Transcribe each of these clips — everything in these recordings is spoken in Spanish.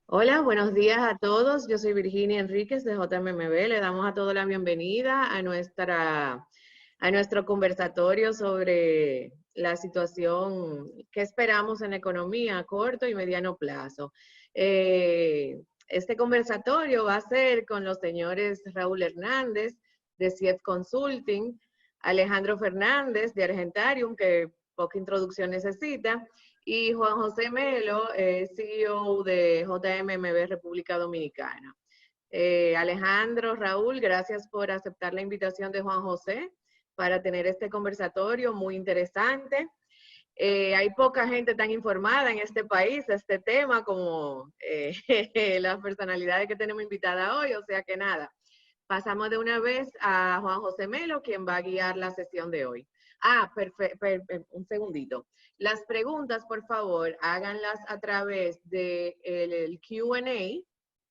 Hola, buenos días a todos. Yo soy Virginia Enríquez de JMMB. Le damos a todos la bienvenida a nuestro conversatorio sobre la situación que esperamos en la economía a corto y mediano plazo. Este conversatorio va a ser con los señores Raúl Hernández de CIEF Consulting, Alejandro Fernández de Argentarium, que poca introducción necesita, y Juan José Melo, CEO de JMMB República Dominicana. Alejandro, Raúl, gracias por aceptar la invitación de Juan José para tener este conversatorio muy interesante. Hay poca gente tan informada en este país de este tema como las personalidades que tenemos invitada hoy, o sea que nada, pasamos de una vez a Juan José Melo, quien va a guiar la sesión de hoy. Un segundito. Las preguntas, por favor, háganlas a través del de Q&A.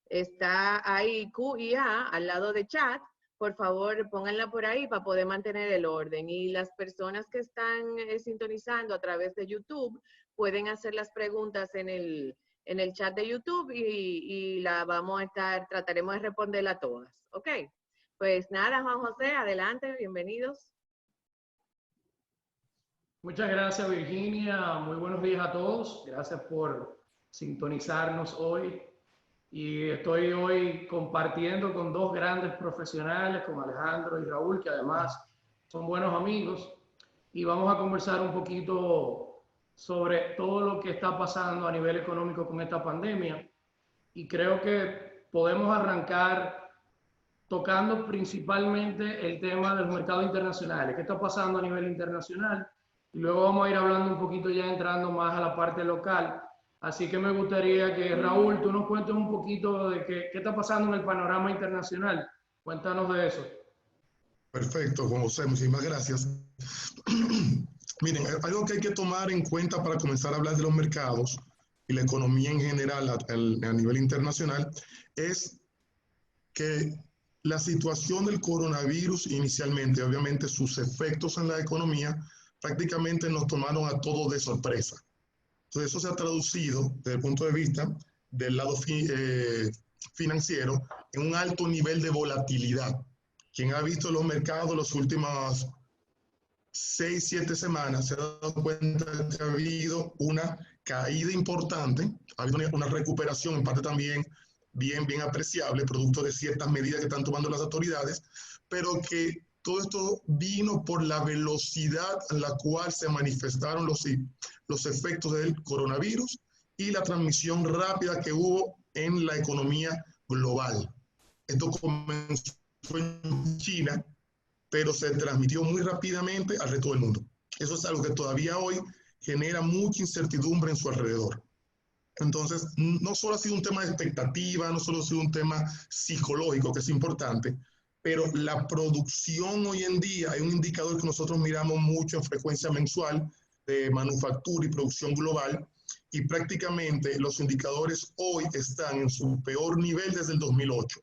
Está ahí Q y A al lado de chat. Por favor, pónganla por ahí para poder mantener el orden. Y las personas que están sintonizando a través de YouTube pueden hacer las preguntas en el chat de YouTube y la vamos a trataremos de responderla todas. ¿Ok? Pues nada, Juan José, adelante, bienvenidos. Muchas gracias, Virginia. Muy buenos días a todos. Gracias por sintonizarnos hoy. Y estoy hoy compartiendo con dos grandes profesionales, con Alejandro y Raúl, que además son buenos amigos. Y vamos a conversar un poquito sobre todo lo que está pasando a nivel económico con esta pandemia. Y creo que podemos arrancar tocando principalmente el tema de los mercados internacionales. ¿Qué está pasando a nivel internacional? Y luego vamos a ir hablando un poquito ya entrando más a la parte local. Así que me gustaría que Raúl, tú nos cuentes un poquito de qué está pasando en el panorama internacional. Cuéntanos de eso. Perfecto, Juan José, muchísimas gracias. Miren, algo que hay que tomar en cuenta para comenzar a hablar de los mercados y la economía en general a nivel internacional es que la situación del coronavirus inicialmente, obviamente sus efectos en la economía, prácticamente nos tomaron a todos de sorpresa. Entonces eso se ha traducido desde el punto de vista del lado financiero en un alto nivel de volatilidad. Quien ha visto los mercados las últimas 6, 7 semanas se ha dado cuenta de que ha habido una caída importante, ha habido una recuperación en parte también bien apreciable, producto de ciertas medidas que están tomando las autoridades, pero que todo esto vino por la velocidad en la cual se manifestaron los efectos del coronavirus y la transmisión rápida que hubo en la economía global. Esto comenzó en China, pero se transmitió muy rápidamente al resto del mundo. Eso es algo que todavía hoy genera mucha incertidumbre en su alrededor. Entonces, no solo ha sido un tema de expectativa, no solo ha sido un tema psicológico, que es importante, pero la producción hoy en día, hay un indicador que nosotros miramos mucho en frecuencia mensual de manufactura y producción global, y prácticamente los indicadores hoy están en su peor nivel desde el 2008.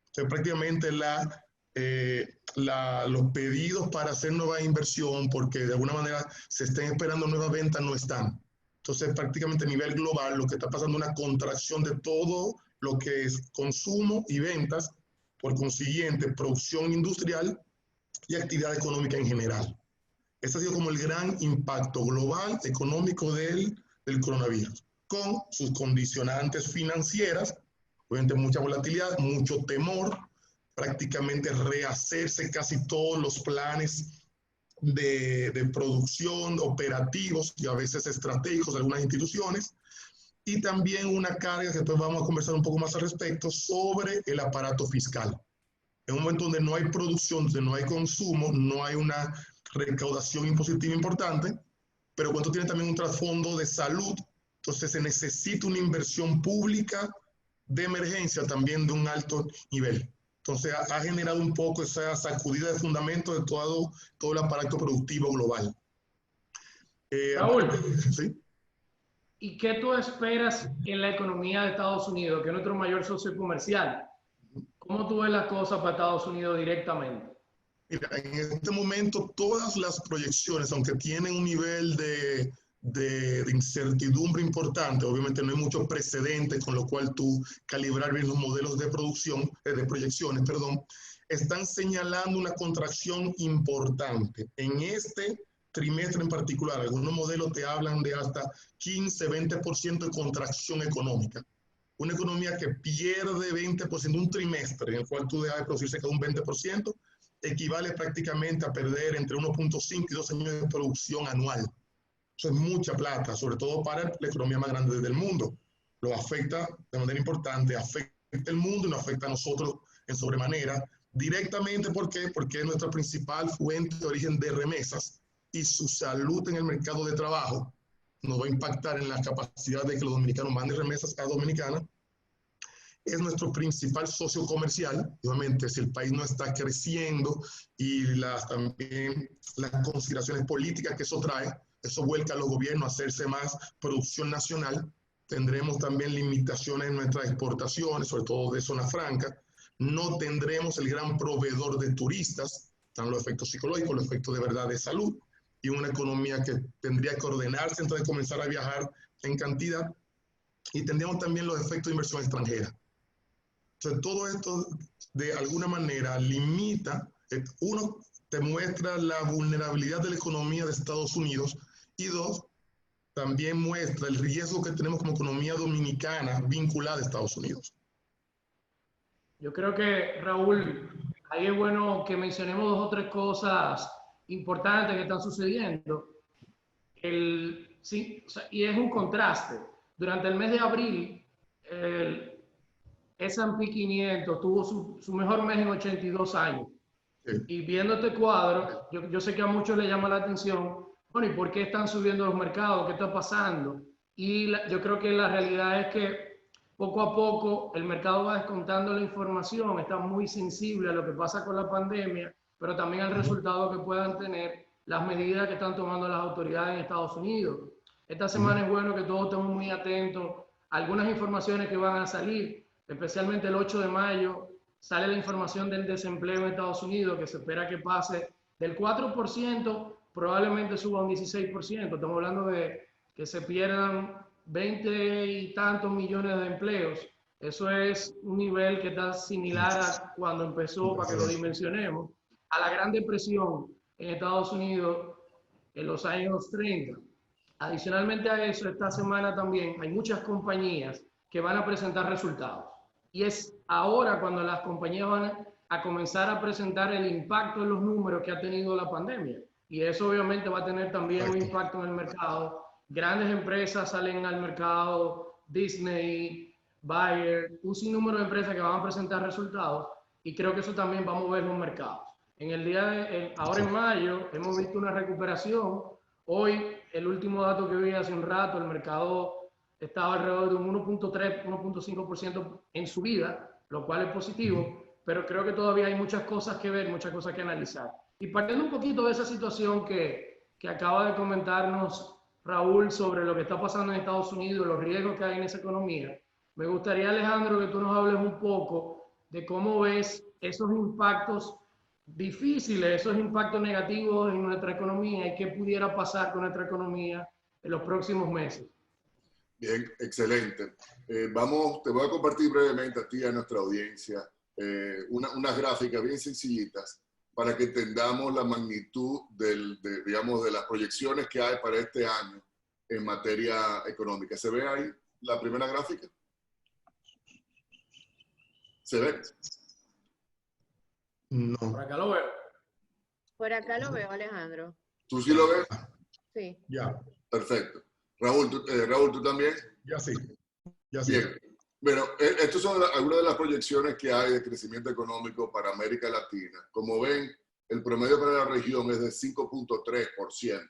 Entonces, prácticamente los pedidos para hacer nueva inversión, porque de alguna manera se estén esperando nuevas ventas, no están. Entonces, prácticamente a nivel global, lo que está pasando es una contracción de todo lo que es consumo y ventas, por consiguiente, producción industrial y actividad económica en general. Ese ha sido como el gran impacto global económico del coronavirus, con sus condicionantes financieras, obviamente mucha volatilidad, mucho temor, prácticamente rehacerse casi todos los planes de producción, operativos y a veces estratégicos de algunas instituciones, y también una carga que después vamos a conversar un poco más al respecto sobre el aparato fiscal. En un momento donde no hay producción, donde no hay consumo, no hay una recaudación impositiva importante, pero cuando tiene también un trasfondo de salud, entonces se necesita una inversión pública de emergencia también de un alto nivel. Entonces ha generado un poco esa sacudida de fundamento de todo el aparato productivo global. Raúl, ¿sí? ¿Y qué tú esperas en la economía de Estados Unidos, que es nuestro mayor socio comercial? ¿Cómo tú ves las cosas para Estados Unidos directamente? Mira, en este momento todas las proyecciones, aunque tienen un nivel de incertidumbre importante. Obviamente no hay muchos precedentes con lo cual tú calibrar bien los modelos de producción, de proyecciones, perdón, están señalando una contracción importante. En este trimestre en particular, algunos modelos te hablan de hasta 15-20% de contracción económica. Una economía que pierde 20%, un trimestre en el cual tú dejas de producir cerca de un 20%, equivale prácticamente a perder entre 1.5 y 2 años de producción anual. Eso es mucha plata, sobre todo para la economía más grande del mundo. Lo afecta de manera importante, afecta el mundo y nos afecta a nosotros en sobremanera. Directamente, ¿por qué? Porque es nuestra principal fuente de origen de remesas y su salud en el mercado de trabajo nos va a impactar en la capacidad de que los dominicanos manden remesas a Dominicana. Es nuestro principal socio comercial. Obviamente, si el país no está creciendo y también las consideraciones políticas que eso trae, eso vuelca a los gobiernos a hacerse más producción nacional. Tendremos también limitaciones en nuestras exportaciones, sobre todo de zona franca. No tendremos el gran proveedor de turistas, están los efectos psicológicos, los efectos de verdad de salud, y una economía que tendría que ordenarse antes de comenzar a viajar en cantidad, y tendríamos también los efectos de inversión extranjera. Entonces, todo esto de alguna manera limita, uno, te muestra la vulnerabilidad de la economía de Estados Unidos, y dos, también muestra el riesgo que tenemos como economía dominicana vinculada a Estados Unidos. Yo creo que, Raúl, ahí es bueno que mencionemos dos o tres cosas importantes que están sucediendo. Sí, o sea, y es un contraste. Durante el mes de abril, el S&P 500 tuvo su mejor mes en 82 años. Sí. Y viendo este cuadro, yo sé que a muchos les llama la atención, bueno, ¿y por qué están subiendo los mercados? ¿Qué está pasando? Y yo creo que la realidad es que poco a poco el mercado va descontando la información, está muy sensible a lo que pasa con la pandemia, pero también al resultado que puedan tener las medidas que están tomando las autoridades en Estados Unidos. Esta semana es bueno que todos estemos muy atentos a algunas informaciones que van a salir, especialmente el 8 de mayo sale la información del desempleo en Estados Unidos, que se espera que pase del 4%, probablemente suba a un 16%. Estamos hablando de que se pierdan 20 y tantos millones de empleos. Eso es un nivel que está similar a cuando empezó, para que lo dimensionemos, a la Gran Depresión en Estados Unidos en los años 30. Adicionalmente a eso, esta semana también hay muchas compañías que van a presentar resultados. Y es ahora cuando las compañías van a comenzar a presentar el impacto en los números que ha tenido la pandemia. Y eso obviamente va a tener también un impacto en el mercado. Grandes empresas salen al mercado, Disney, Bayer, un sinnúmero de empresas que van a presentar resultados, y creo que eso también va a mover los mercados. En el ahora en mayo hemos visto una recuperación. Hoy, el último dato que vi hace un rato, el mercado estaba alrededor de un 1.3, 1.5% en subida, lo cual es positivo, pero creo que todavía hay muchas cosas que ver, muchas cosas que analizar. Y partiendo un poquito de esa situación que acaba de comentarnos Raúl sobre lo que está pasando en Estados Unidos, los riesgos que hay en esa economía, me gustaría, Alejandro, que tú nos hables un poco de cómo ves esos impactos difíciles, esos impactos negativos en nuestra economía y qué pudiera pasar con nuestra economía en los próximos meses. Bien, excelente. Te voy a compartir brevemente a ti y a nuestra audiencia unas gráficas bien sencillitas para que entendamos la magnitud digamos, de las proyecciones que hay para este año en materia económica. ¿Se ve ahí la primera gráfica? ¿Se ve? No. Por acá lo veo. Por acá lo veo, Alejandro. ¿Tú sí lo ves? Sí. Ya. Perfecto. Raúl, ¿tú también? Ya sí. Ya sí. Bien. Bueno, estas son algunas de las proyecciones que hay de crecimiento económico para América Latina. Como ven, el promedio para la región es de 5.3%.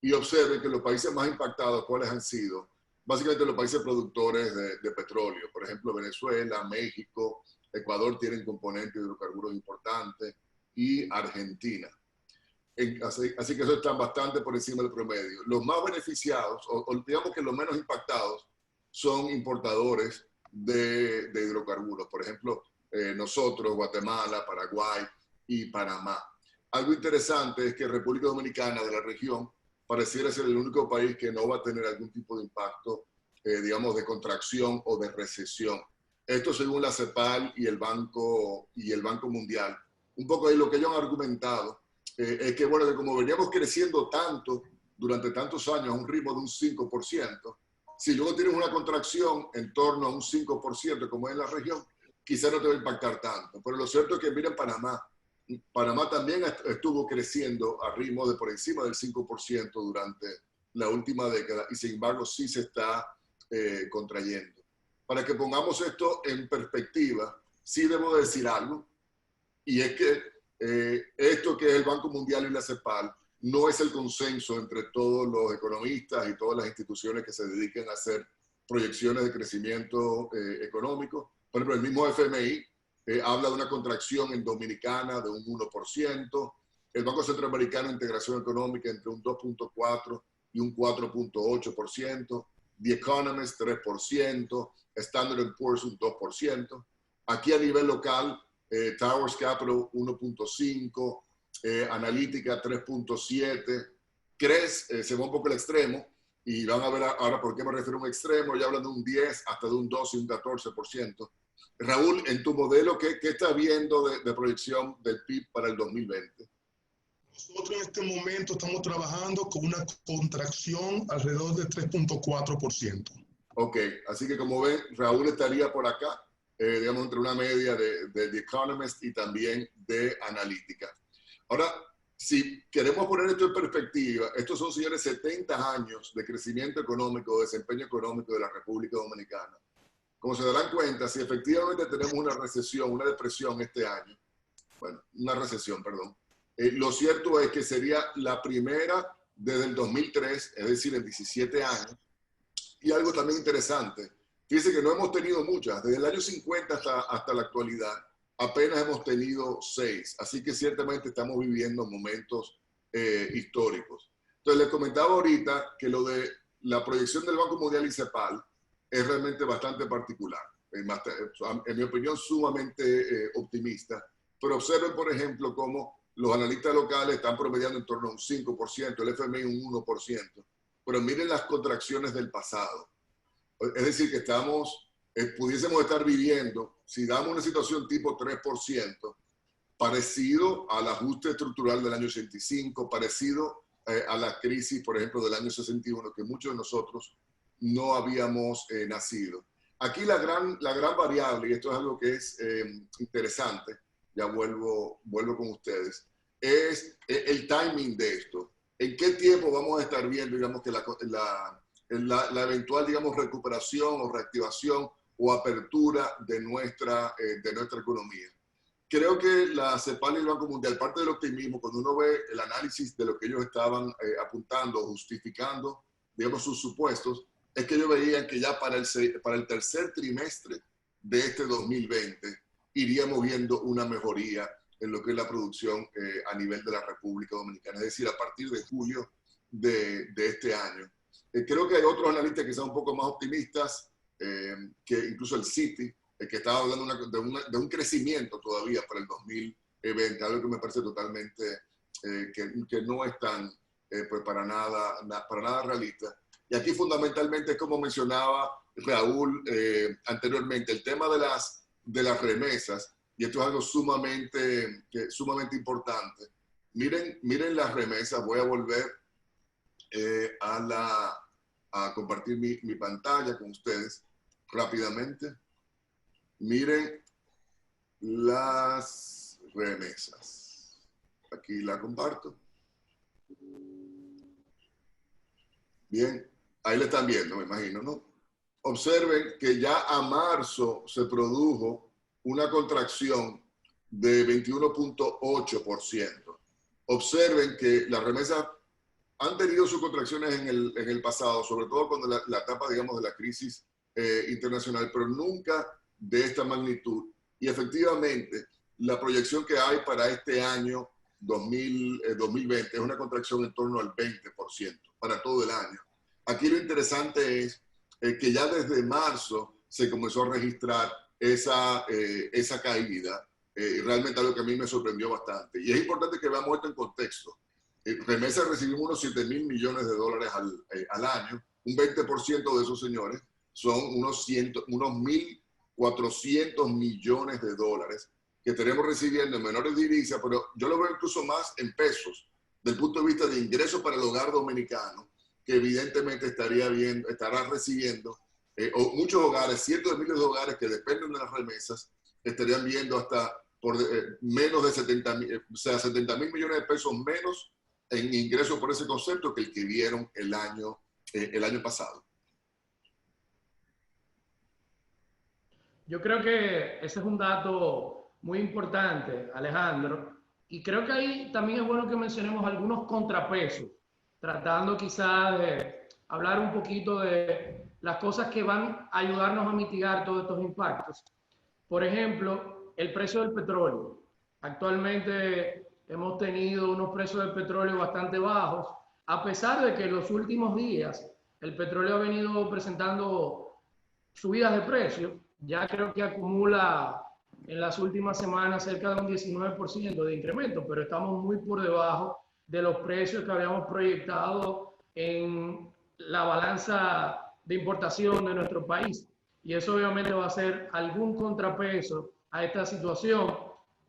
Y observen que los países más impactados, ¿cuáles han sido? Básicamente los países productores de petróleo. Por ejemplo, Venezuela, México, Ecuador tienen componentes de hidrocarburos importantes, y Argentina. Así que eso está bastante por encima del promedio. Los más beneficiados, o digamos que los menos impactados, son importadores de hidrocarburos. Por ejemplo, nosotros, Guatemala, Paraguay y Panamá. Algo interesante es que República Dominicana, de la región, pareciera ser el único país que no va a tener algún tipo de impacto, digamos, de contracción o de recesión. Esto según la CEPAL y el Banco Mundial. Un poco ahí lo que ellos han argumentado es que, bueno, que como veníamos creciendo tanto durante tantos años a un ritmo de un 5%, si luego tienes una contracción en torno a un 5%, como es en la región, quizá no te va a impactar tanto. Pero lo cierto es que miren Panamá. Panamá también estuvo creciendo a ritmo de por encima del 5% durante la última década y sin embargo sí se está contrayendo. Para que pongamos esto en perspectiva, sí debo decir algo, y es que esto que es el Banco Mundial y la CEPAL no es el consenso entre todos los economistas y todas las instituciones que se dediquen a hacer proyecciones de crecimiento económico. Por ejemplo, el mismo FMI habla de una contracción en Dominicana de un 1%, el Banco Centroamericano de Integración Económica entre un 2.4 y un 4.8%, The Economist 3%, Standard & Poor's un 2%. Aquí a nivel local, Towers Capital 1.5%, Analítica 3.7%, CRES se va un poco al extremo, y van a ver ahora por qué me refiero a un extremo, ya hablan de un 10, hasta de un 12 y un 14%. Raúl, en tu modelo, ¿qué estás viendo de proyección del PIB para el 2020? Nosotros en este momento estamos trabajando con una contracción alrededor de 3.4%. Ok, así que como ven, Raúl estaría por acá, digamos, entre una media de The Economist y también de Analítica. Ahora, si queremos poner esto en perspectiva, estos son, señores, 70 años de crecimiento económico, de desempeño económico de la República Dominicana. Como se darán cuenta, si efectivamente tenemos una recesión, una depresión este año, bueno, una recesión, perdón, lo cierto es que sería la primera desde el 2003, es decir, en 17 años. Y algo también interesante, fíjense que no hemos tenido muchas, desde el año 50 hasta la actualidad, apenas hemos tenido 6, así que ciertamente estamos viviendo momentos históricos. Entonces les comentaba ahorita que lo de la proyección del Banco Mundial y CEPAL es realmente bastante particular, en mi opinión sumamente optimista, pero observen por ejemplo cómo los analistas locales están promediando en torno a un 5%, el FMI un 1%, pero miren las contracciones del pasado. Es decir, que pudiésemos estar viviendo, si damos una situación tipo 3%, parecido al ajuste estructural del año 85, parecido a la crisis, por ejemplo, del año 61, que muchos de nosotros no habíamos nacido. Aquí la gran variable, y esto es algo que es interesante, ya vuelvo con ustedes, es el timing de esto. ¿En qué tiempo vamos a estar viendo, digamos, que la eventual, digamos, recuperación o reactivación o apertura de nuestra economía? Creo que la CEPAL y el Banco Mundial, parte del optimismo, cuando uno ve el análisis de lo que ellos estaban apuntando, justificando, digamos, sus supuestos, es que ellos veían que ya para el tercer trimestre de este 2020 iríamos viendo una mejoría en lo que es la producción a nivel de la República Dominicana, es decir, a partir de julio de este año. Creo que hay otros analistas que son un poco más optimistas, que incluso el Citi, que estaba hablando de un crecimiento todavía para el 2020, algo que me parece totalmente que no es tan pues para nada realista. Y aquí fundamentalmente es como mencionaba Raúl anteriormente, el tema de las remesas, y esto es algo sumamente importante. Miren las remesas, voy a volver a compartir mi pantalla con ustedes rápidamente. Miren las remesas. Aquí la comparto. Bien, ahí la están viendo, me imagino, ¿no? Observen que ya a marzo se produjo una contracción de 21.8%. Observen que las remesas han tenido sus contracciones en el pasado, sobre todo cuando la etapa, digamos, de la crisis internacional, pero nunca de esta magnitud. Y efectivamente, la proyección que hay para este año 2020 es una contracción en torno al 20% para todo el año. Aquí lo interesante es que ya desde marzo se comenzó a registrar esa caída, realmente algo que a mí me sorprendió bastante. Y es importante que veamos esto en contexto. remesas recibimos unos 7.000 millones de dólares al año. Un 20% de esos señores son unos 1.400 millones de dólares que estaremos recibiendo en menores divisas, pero yo lo veo incluso más en pesos, del punto de vista de ingresos para el hogar dominicano, que evidentemente estará recibiendo, o muchos hogares, cientos de miles de hogares que dependen de las remesas, estarían viendo hasta por menos de 70.000 millones de pesos menos en ingresos por ese concepto que el que vieron el año pasado. Yo creo que ese es un dato muy importante, Alejandro, y creo que ahí también es bueno que mencionemos algunos contrapesos, tratando quizás de hablar un poquito de las cosas que van a ayudarnos a mitigar todos estos impactos. Por ejemplo, el precio del petróleo. Actualmente hemos tenido unos precios del petróleo bastante bajos, a pesar de que en los últimos días el petróleo ha venido presentando subidas de precio. Ya creo que acumula en las últimas semanas cerca de un 19% de incremento, pero estamos muy por debajo de los precios que habíamos proyectado en la balanza de importación de nuestro país. Y eso obviamente va a ser algún contrapeso a esta situación.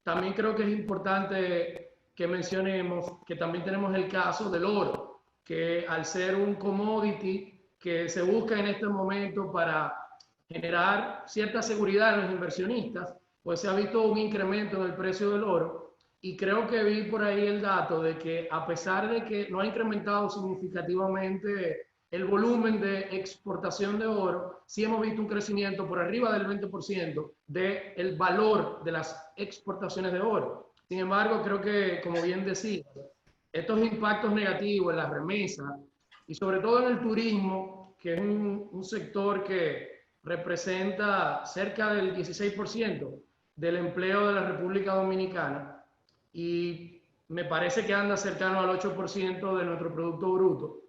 También creo que es importante que mencionemos que también tenemos el caso del oro, que al ser un commodity que se busca en este momento para generar cierta seguridad en los inversionistas, pues se ha visto un incremento en el precio del oro. Y creo que vi por ahí el dato de que a pesar de que no ha incrementado significativamente el volumen de exportación de oro, sí hemos visto un crecimiento por arriba del 20% del valor de las exportaciones de oro. Sin embargo, creo que, como bien decía, estos impactos negativos en las remesas y sobre todo en el turismo, que es un sector que representa cerca del 16% del empleo de la República Dominicana y me parece que anda cercano al 8% de nuestro Producto Bruto,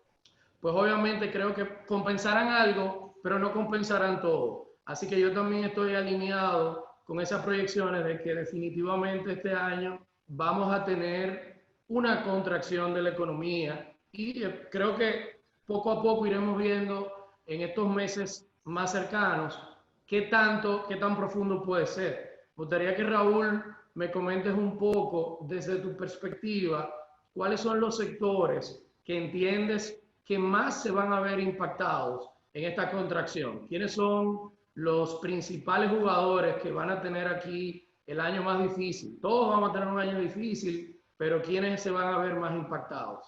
pues obviamente creo que compensarán algo, pero no compensarán todo. Así que yo también estoy alineado con esas proyecciones de que definitivamente este año vamos a tener una contracción de la economía y creo que poco a poco iremos viendo en estos meses más cercanos qué tan profundo puede ser. Me gustaría que Raúl me comentes un poco desde tu perspectiva cuáles son los sectores que entiendes que más se van a ver impactados en esta contracción. ¿Quiénes son los principales jugadores que van a tener aquí el año más difícil? Todos vamos a tener un año difícil, pero ¿quiénes se van a ver más impactados?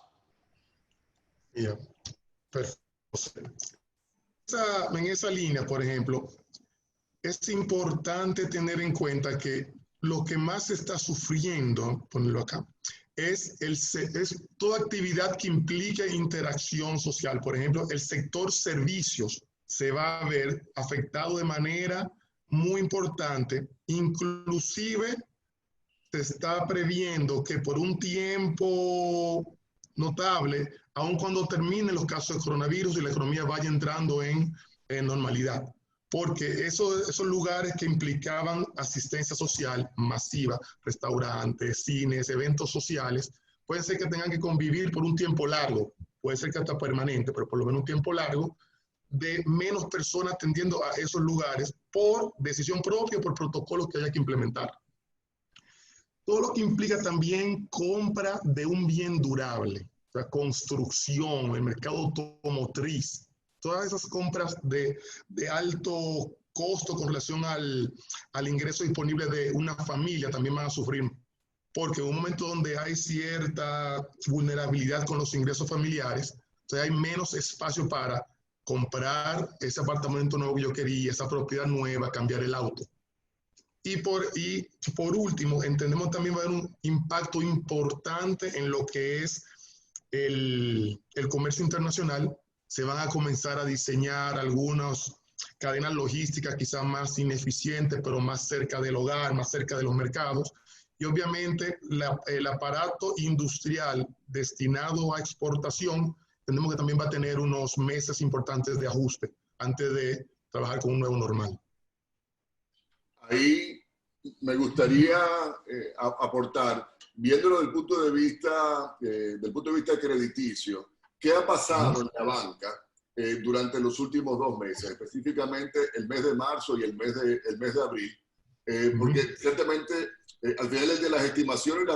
Yeah. Perfecto. En esa línea, por ejemplo, es importante tener en cuenta que lo que más se está sufriendo, ponerlo acá, es toda actividad que implique interacción social. Por ejemplo, el sector servicios se va a ver afectado de manera muy importante. Inclusive se está previendo que por un tiempo notable, aun cuando terminen los casos de coronavirus y la economía vaya entrando en normalidad, porque esos lugares que implicaban asistencia social masiva, restaurantes, cines, eventos sociales, puede ser que tengan que convivir por un tiempo largo, puede ser que hasta permanente, pero por lo menos un tiempo largo, de menos personas atendiendo a esos lugares por decisión propia o por protocolos que haya que implementar. Todo lo que implica también compra de un bien durable, la construcción, el mercado automotriz, todas esas compras de alto costo con relación al ingreso disponible de una familia también van a sufrir, porque en un momento donde hay cierta vulnerabilidad con los ingresos familiares, entonces hay menos espacio para comprar ese apartamento nuevo que yo quería, esa propiedad nueva, cambiar el auto. Y por último, entendemos también va a haber un impacto importante en lo que es el comercio internacional. Se van a comenzar a diseñar algunas cadenas logísticas quizás más ineficientes, pero más cerca del hogar, más cerca de los mercados. Y obviamente el aparato industrial destinado a exportación, entendemos que también va a tener unos meses importantes de ajuste antes de trabajar con un nuevo normal. Ahí me gustaría aportar viéndolo desde el punto de vista crediticio, ¿qué ha pasado en la banca durante los últimos 2 meses, específicamente el mes de marzo y el mes de abril? Porque ciertamente al final el de las estimaciones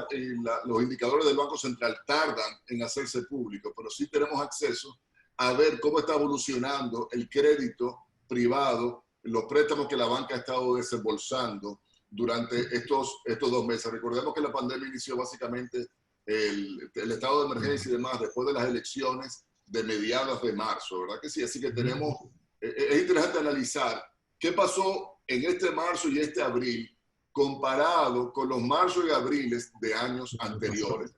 los indicadores del Banco Central tardan en hacerse públicos, pero sí tenemos acceso a ver cómo está evolucionando el crédito privado, los préstamos que la banca ha estado desembolsando durante estos 2 meses. Recordemos que la pandemia inició básicamente el estado de emergencia y demás después de las elecciones de mediados de marzo, ¿verdad que sí? Así que es interesante analizar qué pasó en este marzo y este abril comparado con los marzos y abriles de años anteriores.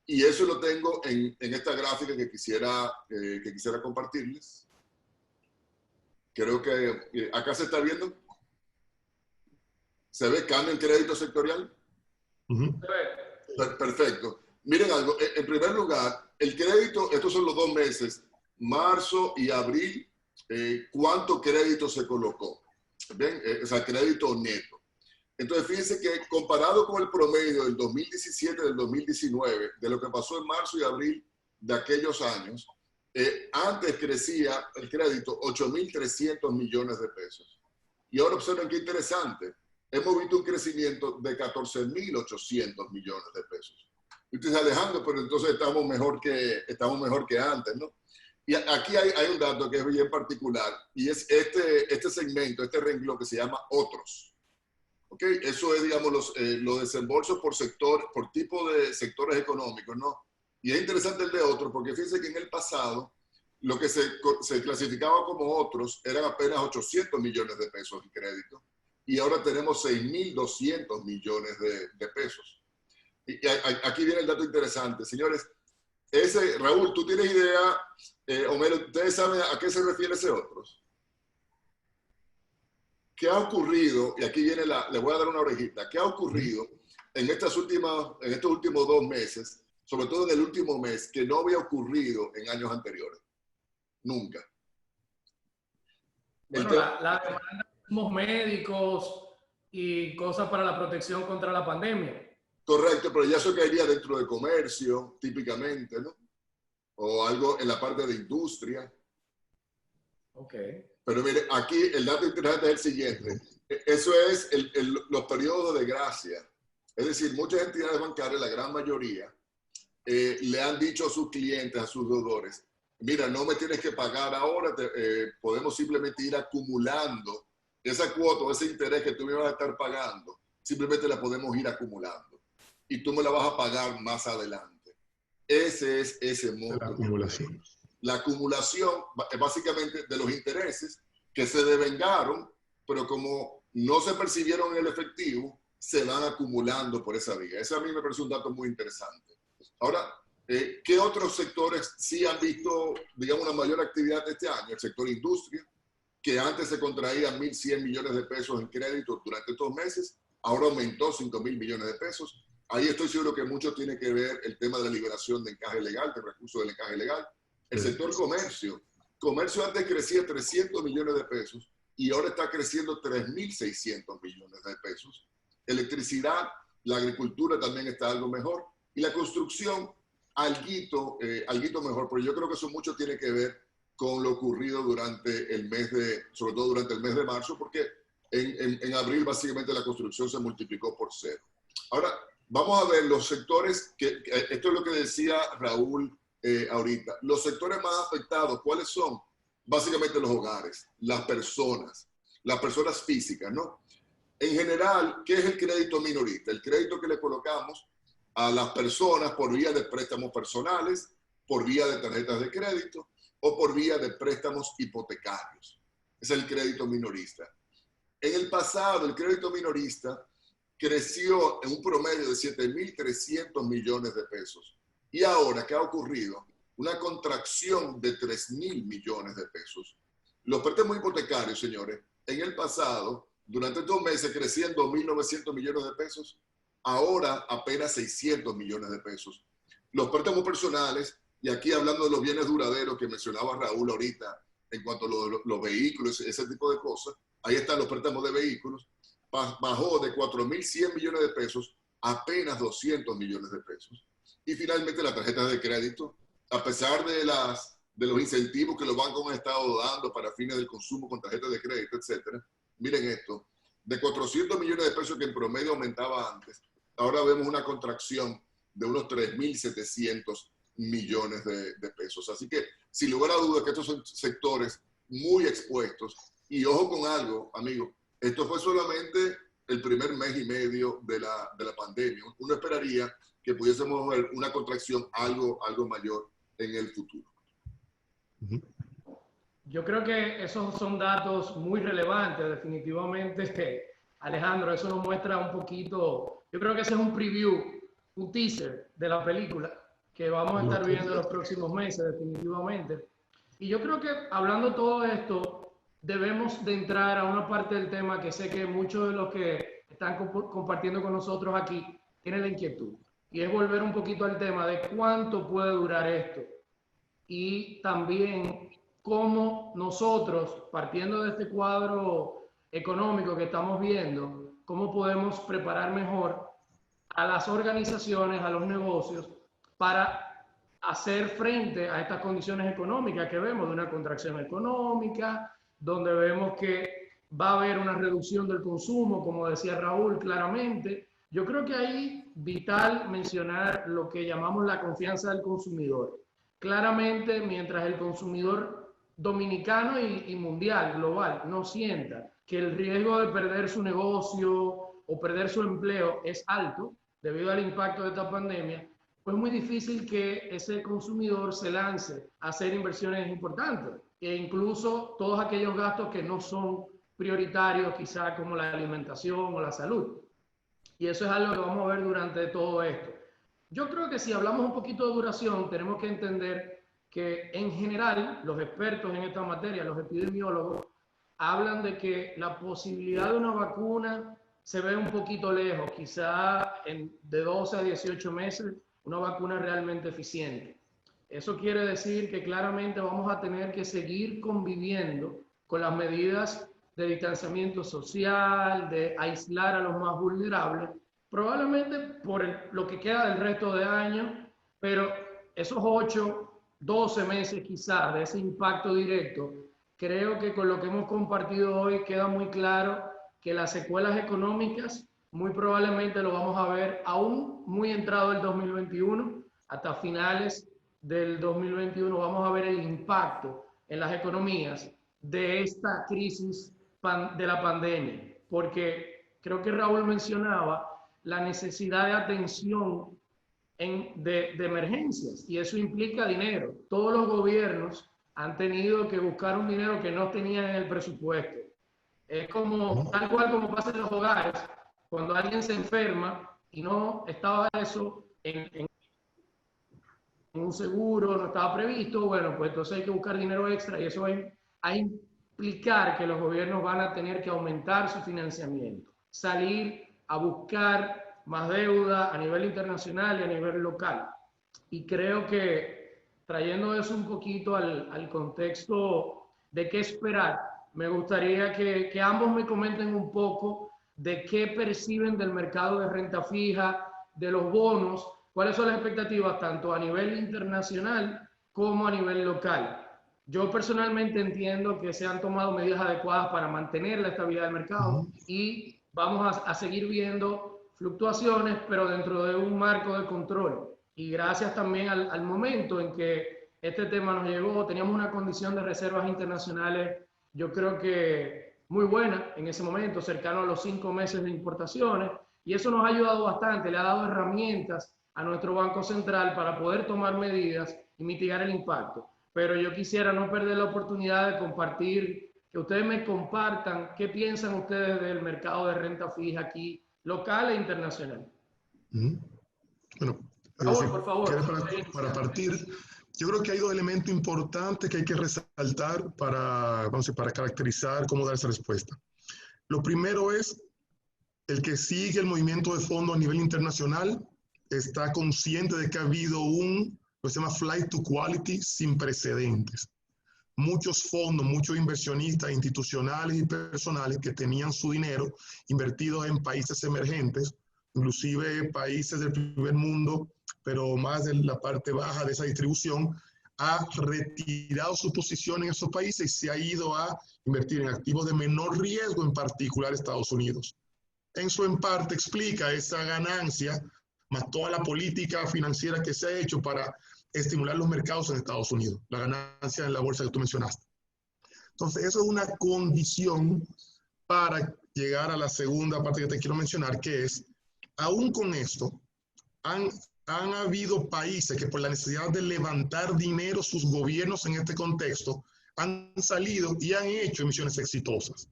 Y eso lo tengo en esta gráfica que quisiera compartirles. Creo que acá se está viendo. ¿Se ve cambio en crédito sectorial? Perfecto. Miren algo. En primer lugar, el crédito, estos son los 2 meses, marzo y abril, ¿cuánto crédito se colocó? ¿Ven? O sea, crédito neto. Entonces, fíjense que comparado con el promedio del 2017 del 2019, de lo que pasó en marzo y abril de aquellos años, antes crecía el crédito 8.300 millones de pesos. Y ahora observen qué interesante. Hemos visto un crecimiento de 14.800 millones de pesos. Y ustedes, Alejandro, pero entonces estamos mejor que antes, ¿no? Y aquí hay un dato que es bien particular, y es este segmento, este renglón que se llama otros. ¿Ok? Eso es, digamos, los desembolsos por sector, por tipo de sectores económicos, ¿no? Y es interesante el de otros, porque fíjense que en el pasado lo que se clasificaba como otros eran apenas 800 millones de pesos de crédito, y ahora tenemos 6.200 millones de pesos. Y aquí viene el dato interesante, señores. Raúl, ¿tú tienes idea, Homero, ustedes saben a qué se refiere ese otros? ¿Qué ha ocurrido? Y aquí viene le voy a dar una orejita. ¿Qué ha ocurrido en estos últimos 2 meses, sobre todo en el último mes, que no había ocurrido en años anteriores? Nunca. Bueno, la demanda de insumos médicos y cosas para la protección contra la pandemia. Correcto, pero ya eso caería dentro de comercio, típicamente, ¿no? O algo en la parte de industria. Ok. Pero mire, aquí el dato interesante es el siguiente. Eso es los periodos de gracia. Es decir, muchas entidades bancarias, la gran mayoría, le han dicho a sus clientes, a sus deudores, mira, no me tienes que pagar ahora, podemos simplemente ir acumulando esa cuota o ese interés que tú me vas a estar pagando, simplemente la podemos ir acumulando. Y tú me la vas a pagar más adelante. Ese es ese monto. La acumulación. La acumulación básicamente de los intereses que se devengaron, pero como no se percibieron en el efectivo, se van acumulando por esa vía. Eso a mí me parece un dato muy interesante. Ahora, ¿qué otros sectores sí han visto, digamos, una mayor actividad este año? El sector industria, que antes se contraía 1.100 millones de pesos en crédito durante estos meses, ahora aumentó 5.000 millones de pesos. Ahí estoy seguro que mucho tiene que ver el tema de la liberación de encaje legal, del recurso del encaje legal. El sector comercio. Comercio antes crecía 300 millones de pesos y ahora está creciendo 3.600 millones de pesos. Electricidad, la agricultura también está algo mejor. Y la construcción, alguito mejor. Pero yo creo que eso mucho tiene que ver con lo ocurrido durante el mes sobre todo durante el mes de marzo, porque en abril básicamente la construcción se multiplicó por 0. Ahora, vamos a ver los sectores, esto es lo que decía Raúl ahorita. Los sectores más afectados, ¿cuáles son? Básicamente los hogares, las personas físicas, ¿no? En general, ¿qué es el crédito minorista? El crédito que le colocamos a las personas por vía de préstamos personales, por vía de tarjetas de crédito o por vía de préstamos hipotecarios. Es el crédito minorista. En el pasado, el crédito minorista creció en un promedio de 7.300 millones de pesos. Y ahora, ¿qué ha ocurrido? Una contracción de 3.000 millones de pesos. Los préstamos hipotecarios, señores, en el pasado, durante estos meses, crecían 2.900 millones de pesos. Ahora, apenas 600 millones de pesos. Los préstamos personales, y aquí hablando de los bienes duraderos que mencionaba Raúl ahorita, en cuanto a los vehículos, ese tipo de cosas, ahí están los préstamos de vehículos, bajó de 4.100 millones de pesos apenas 200 millones de pesos. Y finalmente las tarjetas de crédito, a pesar de los incentivos que los bancos han estado dando para fines del consumo con tarjetas de crédito, etcétera. Miren esto, de 400 millones de pesos que en promedio aumentaba antes, ahora vemos una contracción de unos 3.700 millones de pesos. Así que, sin lugar a dudas, que estos son sectores muy expuestos. Y ojo con algo, amigos, esto fue solamente el primer mes y medio de la pandemia. Uno esperaría que pudiésemos ver una contracción algo mayor en el futuro. Yo creo que esos son datos muy relevantes, definitivamente. Alejandro, eso nos muestra un poquito, yo creo que ese es un preview, un teaser de la película que vamos a estar viendo en los próximos meses, definitivamente. Y yo creo que hablando todo esto, debemos de entrar a una parte del tema que sé que muchos de los que están compartiendo con nosotros aquí tienen la inquietud. Y es volver un poquito al tema de cuánto puede durar esto. Y también cómo nosotros, partiendo de este cuadro económico que estamos viendo, cómo podemos preparar mejor a las organizaciones, a los negocios, para hacer frente a estas condiciones económicas que vemos, de una contracción económica, donde vemos que va a haber una reducción del consumo, como decía Raúl claramente. Yo creo que ahí vital mencionar lo que llamamos la confianza del consumidor. Claramente, mientras el consumidor dominicano y mundial, global, no sienta que el riesgo de perder su negocio o perder su empleo es alto debido al impacto de esta pandemia, pues es muy difícil que ese consumidor se lance a hacer inversiones importantes e incluso todos aquellos gastos que no son prioritarios, quizá como la alimentación o la salud. Y eso es algo que vamos a ver durante todo esto. Yo creo que si hablamos un poquito de duración, tenemos que entender que en general los expertos en esta materia, los epidemiólogos, hablan de que la posibilidad de una vacuna se ve un poquito lejos, quizá de 12 a 18 meses, una vacuna realmente eficiente. Eso quiere decir que claramente vamos a tener que seguir conviviendo con las medidas de distanciamiento social, de aislar a los más vulnerables, probablemente por lo que queda del resto de año, pero esos 8, 12 meses quizás de ese impacto directo, creo que con lo que hemos compartido hoy queda muy claro que las secuelas económicas muy probablemente lo vamos a ver aún muy entrado el 2021, hasta finales del 2021 vamos a ver el impacto en las economías de esta crisis de la pandemia, porque creo que Raúl mencionaba la necesidad de atención de emergencias, y eso implica dinero. Todos los gobiernos han tenido que buscar un dinero que no tenían en el presupuesto. Es como, tal cual como pasa en los hogares, cuando alguien se enferma y no estaba eso en un seguro, no estaba previsto, bueno, pues entonces hay que buscar dinero extra y eso va a implicar que los gobiernos van a tener que aumentar su financiamiento, salir a buscar más deuda a nivel internacional y a nivel local. Y creo que trayendo eso un poquito al contexto de qué esperar, me gustaría que ambos me comenten un poco de qué perciben del mercado de renta fija, de los bonos, cuáles son las expectativas tanto a nivel internacional como a nivel local. Yo personalmente entiendo que se han tomado medidas adecuadas para mantener la estabilidad del mercado y vamos a seguir viendo fluctuaciones, pero dentro de un marco de control. Y gracias también al momento en que este tema nos llegó, teníamos una condición de reservas internacionales, yo creo que muy buena en ese momento, cercano a los 5 meses de importaciones, y eso nos ha ayudado bastante, le ha dado herramientas a nuestro Banco Central para poder tomar medidas y mitigar el impacto. Pero yo quisiera no perder la oportunidad de compartir, que ustedes me compartan qué piensan ustedes del mercado de renta fija aquí, local e internacional. Bueno, Raúl, por favor. Para partir, yo creo que hay 2 elementos importantes que hay que resaltar para caracterizar cómo dar esa respuesta. Lo primero es el que sigue el movimiento de fondos a nivel internacional, está consciente de que ha habido lo que se llama flight to quality sin precedentes. Muchos fondos, muchos inversionistas institucionales y personales que tenían su dinero invertido en países emergentes, inclusive países del primer mundo, pero más en la parte baja de esa distribución, ha retirado su posición en esos países y se ha ido a invertir en activos de menor riesgo, en particular Estados Unidos. Eso en parte explica esa ganancia, más toda la política financiera que se ha hecho para estimular los mercados en Estados Unidos, la ganancia en la bolsa que tú mencionaste. Entonces, eso es una condición para llegar a la segunda parte que te quiero mencionar, que es, aún con esto, han habido países que por la necesidad de levantar dinero, sus gobiernos en este contexto, han salido y han hecho emisiones exitosas.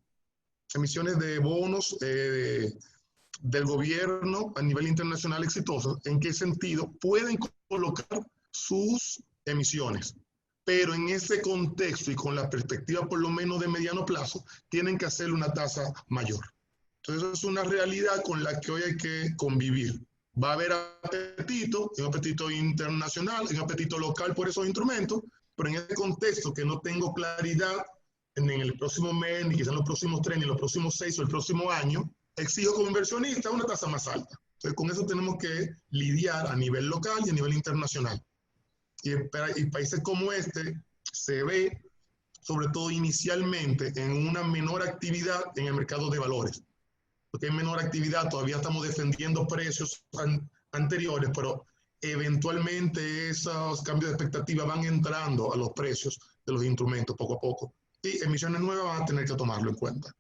Emisiones de bonos del gobierno a nivel internacional exitosas. ¿En qué sentido? Pueden colocar sus emisiones, pero en ese contexto y con la perspectiva por lo menos de mediano plazo, tienen que hacerle una tasa mayor. Entonces, eso es una realidad con la que hoy hay que convivir. Va a haber apetito, un apetito internacional, un apetito local por esos instrumentos, pero en ese contexto que no tengo claridad en el próximo mes, ni quizás en los próximos 3, ni en los próximos 6 o el próximo año, exijo como inversionista una tasa más alta. Entonces, con eso tenemos que lidiar a nivel local y a nivel internacional. Y países como este se ve, sobre todo inicialmente, en una menor actividad en el mercado de valores. Porque hay menor actividad, todavía estamos defendiendo precios anteriores, pero eventualmente esos cambios de expectativa van entrando a los precios de los instrumentos poco a poco. Y emisiones nuevas van a tener que tomarlo en cuenta.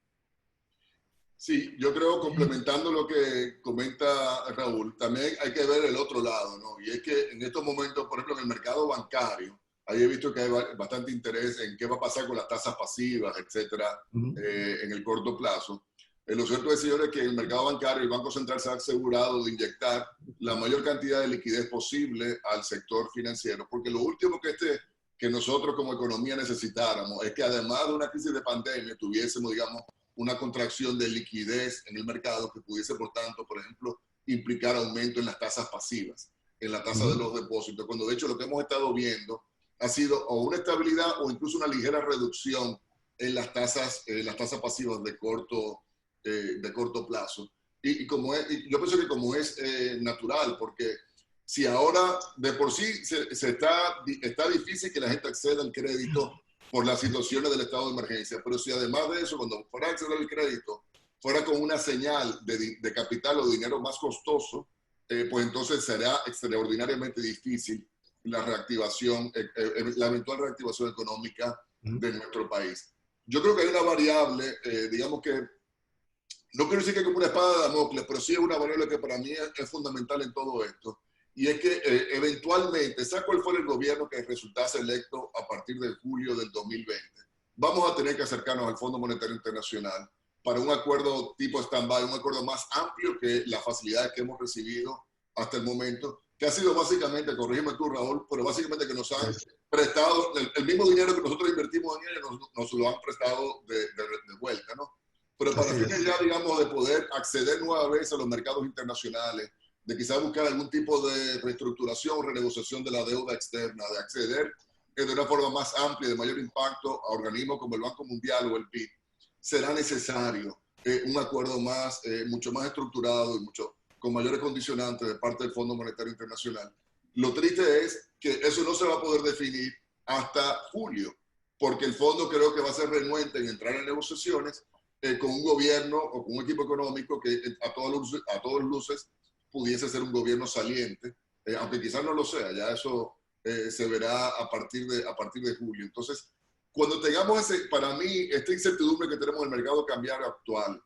Sí, yo creo, complementando lo que comenta Raúl, también hay que ver el otro lado, ¿no? Y es que en estos momentos, por ejemplo, en el mercado bancario, ahí he visto que hay bastante interés en qué va a pasar con las tasas pasivas, etcétera, en el corto plazo. Lo cierto es, señores, que el mercado bancario, el Banco Central se ha asegurado de inyectar la mayor cantidad de liquidez posible al sector financiero, porque lo último que nosotros como economía necesitáramos es que además de una crisis de pandemia tuviésemos, digamos, una contracción de liquidez en el mercado que pudiese, por tanto, por ejemplo, implicar aumento en las tasas pasivas, en la tasa de los depósitos, cuando de hecho lo que hemos estado viendo ha sido o una estabilidad o incluso una ligera reducción en las tasas pasivas de corto plazo. Y yo pienso que como es natural, porque si ahora de por sí está difícil que la gente acceda al crédito por las situaciones del estado de emergencia, pero si además de eso, cuando fuera a acceder al crédito, fuera con una señal de capital o dinero más costoso, pues entonces será extraordinariamente difícil la reactivación, la eventual reactivación económica de nuestro país. Yo creo que hay una variable, digamos que, no quiero decir que es como una espada de Damocles, pero sí es una variable que para mí es fundamental en todo esto. Y es que eventualmente, sea cuál fuera el gobierno que resultase electo a partir de julio del 2020, vamos a tener que acercarnos al Fondo Monetario Internacional para un acuerdo tipo stand-by, un acuerdo más amplio que las facilidades que hemos recibido hasta el momento, que ha sido básicamente, corrígeme tú, Raúl, pero básicamente que nos han prestado el mismo dinero que nosotros invertimos en ellos, nos lo han prestado de vuelta, ¿no? Pero para fines ya, digamos, de poder acceder nueva vez a los mercados internacionales, de quizás buscar algún tipo de reestructuración o renegociación de la deuda externa, de acceder de una forma más amplia, de mayor impacto a organismos como el Banco Mundial o el BID, será necesario un acuerdo mucho más estructurado y con mayores condicionantes de parte del Fondo Monetario Internacional. Lo triste es que eso no se va a poder definir hasta julio, porque el fondo creo que va a ser renuente en entrar en negociaciones con un gobierno o con un equipo económico que a todas luces pudiese ser un gobierno saliente, aunque quizás no lo sea, ya eso se verá a partir de julio. Entonces, cuando tengamos para mí, esta incertidumbre que tenemos en el mercado cambiario actual,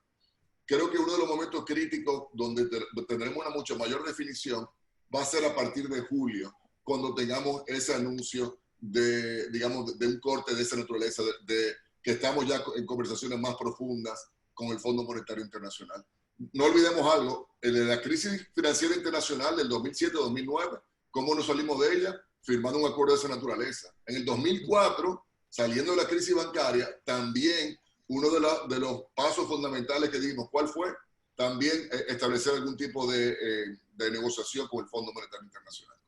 creo que uno de los momentos críticos donde tendremos una mucho mayor definición va a ser a partir de julio, cuando tengamos ese anuncio de un corte de esa naturaleza, que estamos ya en conversaciones más profundas con el Fondo Monetario Internacional. No olvidemos algo, de la crisis financiera internacional del 2007-2009, ¿cómo nos salimos de ella? Firmando un acuerdo de esa naturaleza. En el 2004, saliendo de la crisis bancaria, también uno de los pasos fundamentales que dimos, ¿cuál fue? También establecer algún tipo de negociación con el Fondo Monetario Internacional.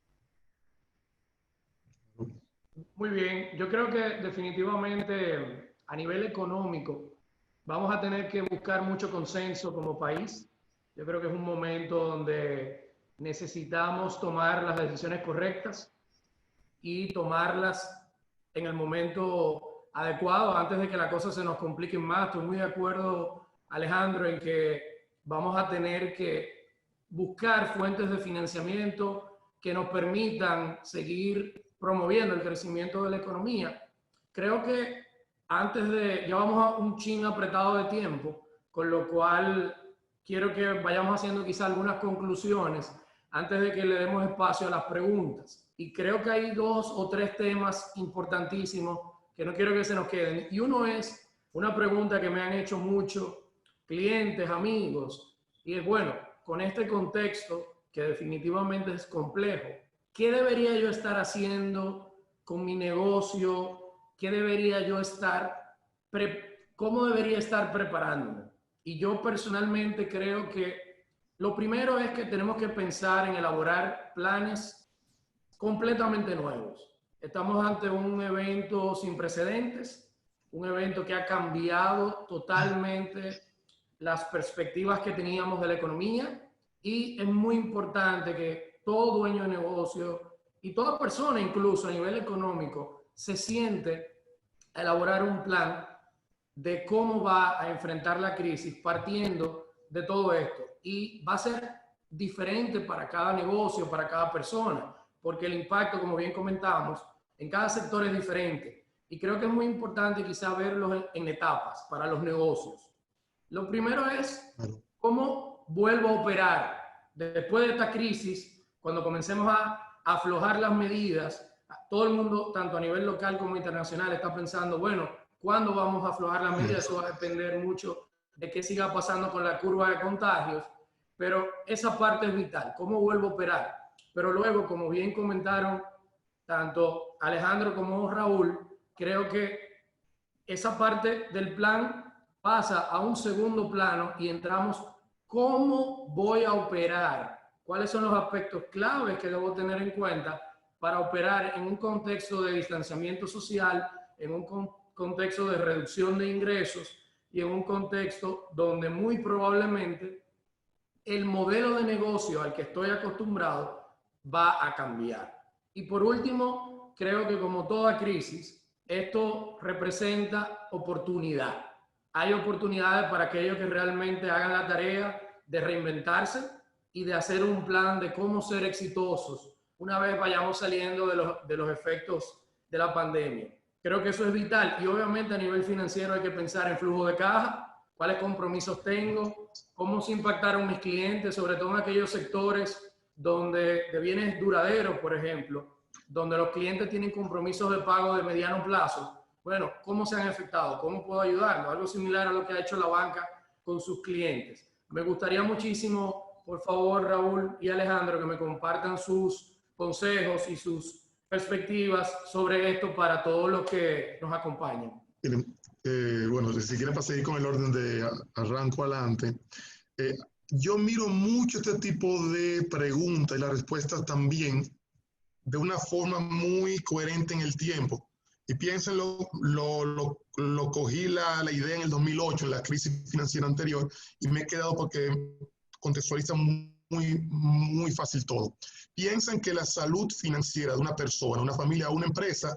Muy bien, yo creo que definitivamente a nivel económico vamos a tener que buscar mucho consenso como país Yo creo que es un momento donde necesitamos tomar las decisiones correctas y tomarlas en el momento adecuado antes de que la cosa se nos complique más. Estoy muy de acuerdo, Alejandro, en que vamos a tener que buscar fuentes de financiamiento que nos permitan seguir promoviendo el crecimiento de la economía. Creo que ya vamos a un chin apretado de tiempo, con lo cual quiero que vayamos haciendo quizá algunas conclusiones antes de que le demos espacio a las preguntas. Y creo que hay 2 o 3 temas importantísimos que no quiero que se nos queden. Y uno es una pregunta que me han hecho muchos clientes, amigos, y es, bueno, con este contexto que definitivamente es complejo, ¿qué debería yo estar haciendo con mi negocio? ¿Qué debería yo cómo debería estar preparándome? Y yo personalmente creo que lo primero es que tenemos que pensar en elaborar planes completamente nuevos. Estamos ante un evento sin precedentes, un evento que ha cambiado totalmente las perspectivas que teníamos de la economía, y es muy importante que todo dueño de negocio y toda persona, incluso a nivel económico, se siente a elaborar un plan de cómo va a enfrentar la crisis partiendo de todo esto. Y va a ser diferente para cada negocio, para cada persona, porque el impacto, como bien comentábamos, en cada sector es diferente. Y creo que es muy importante quizá verlo en etapas para los negocios. Lo primero es cómo vuelvo a operar después de esta crisis, cuando comencemos a aflojar las medidas. Todo el mundo, tanto a nivel local como internacional, está pensando, bueno, ¿cuándo vamos a aflojar las medidas? Eso va a depender mucho de qué siga pasando con la curva de contagios, pero esa parte es vital, cómo vuelvo a operar. Pero luego, como bien comentaron tanto Alejandro como Raúl, creo que esa parte del plan pasa a un segundo plano y entramos, ¿cómo voy a operar? ¿Cuáles son los aspectos claves que debo tener en cuenta para operar en un contexto de distanciamiento social, en un contexto de reducción de ingresos y en un contexto donde muy probablemente el modelo de negocio al que estoy acostumbrado va a cambiar? Y por último, creo que como toda crisis, esto representa oportunidad. Hay oportunidades para aquellos que realmente hagan la tarea de reinventarse y de hacer un plan de cómo ser exitosos una vez vayamos saliendo de los efectos de la pandemia. Creo que eso es vital, y obviamente a nivel financiero hay que pensar en flujo de caja, cuáles compromisos tengo, cómo se impactaron mis clientes, sobre todo en aquellos sectores de bienes duraderos, por ejemplo, donde los clientes tienen compromisos de pago de mediano plazo. Bueno, ¿cómo se han afectado? ¿Cómo puedo ayudarlos? Algo similar a lo que ha hecho la banca con sus clientes. Me gustaría muchísimo, por favor, Raúl y Alejandro, que me compartan sus consejos y sus perspectivas sobre esto para todos los que nos acompañan. Bueno, si quieren para seguir con el orden de arranco adelante, yo miro mucho este tipo de preguntas y las respuestas también de una forma muy coherente en el tiempo. Y piénsenlo, lo cogí la idea en el 2008, en la crisis financiera anterior, y me he quedado porque contextualiza muy fácil todo. Piensen que la salud financiera de una persona, una familia o una empresa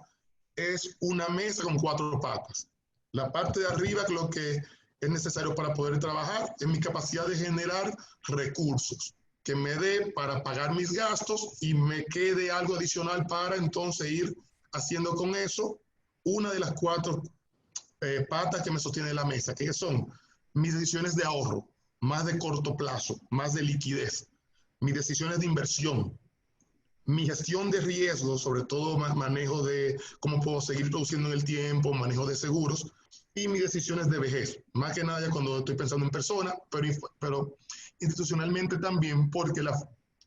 es una mesa con 4 patas. La parte de arriba es lo que es necesario para poder trabajar, es mi capacidad de generar recursos que me dé para pagar mis gastos y me quede algo adicional para entonces ir haciendo con eso una de las 4 patas que me sostiene la mesa, que son mis decisiones de ahorro, más de corto plazo, más de liquidez, mis decisiones de inversión, mi gestión de riesgos, sobre todo manejo de cómo puedo seguir produciendo en el tiempo, manejo de seguros, y mis decisiones de vejez, más que nada cuando estoy pensando en persona, pero institucionalmente también, porque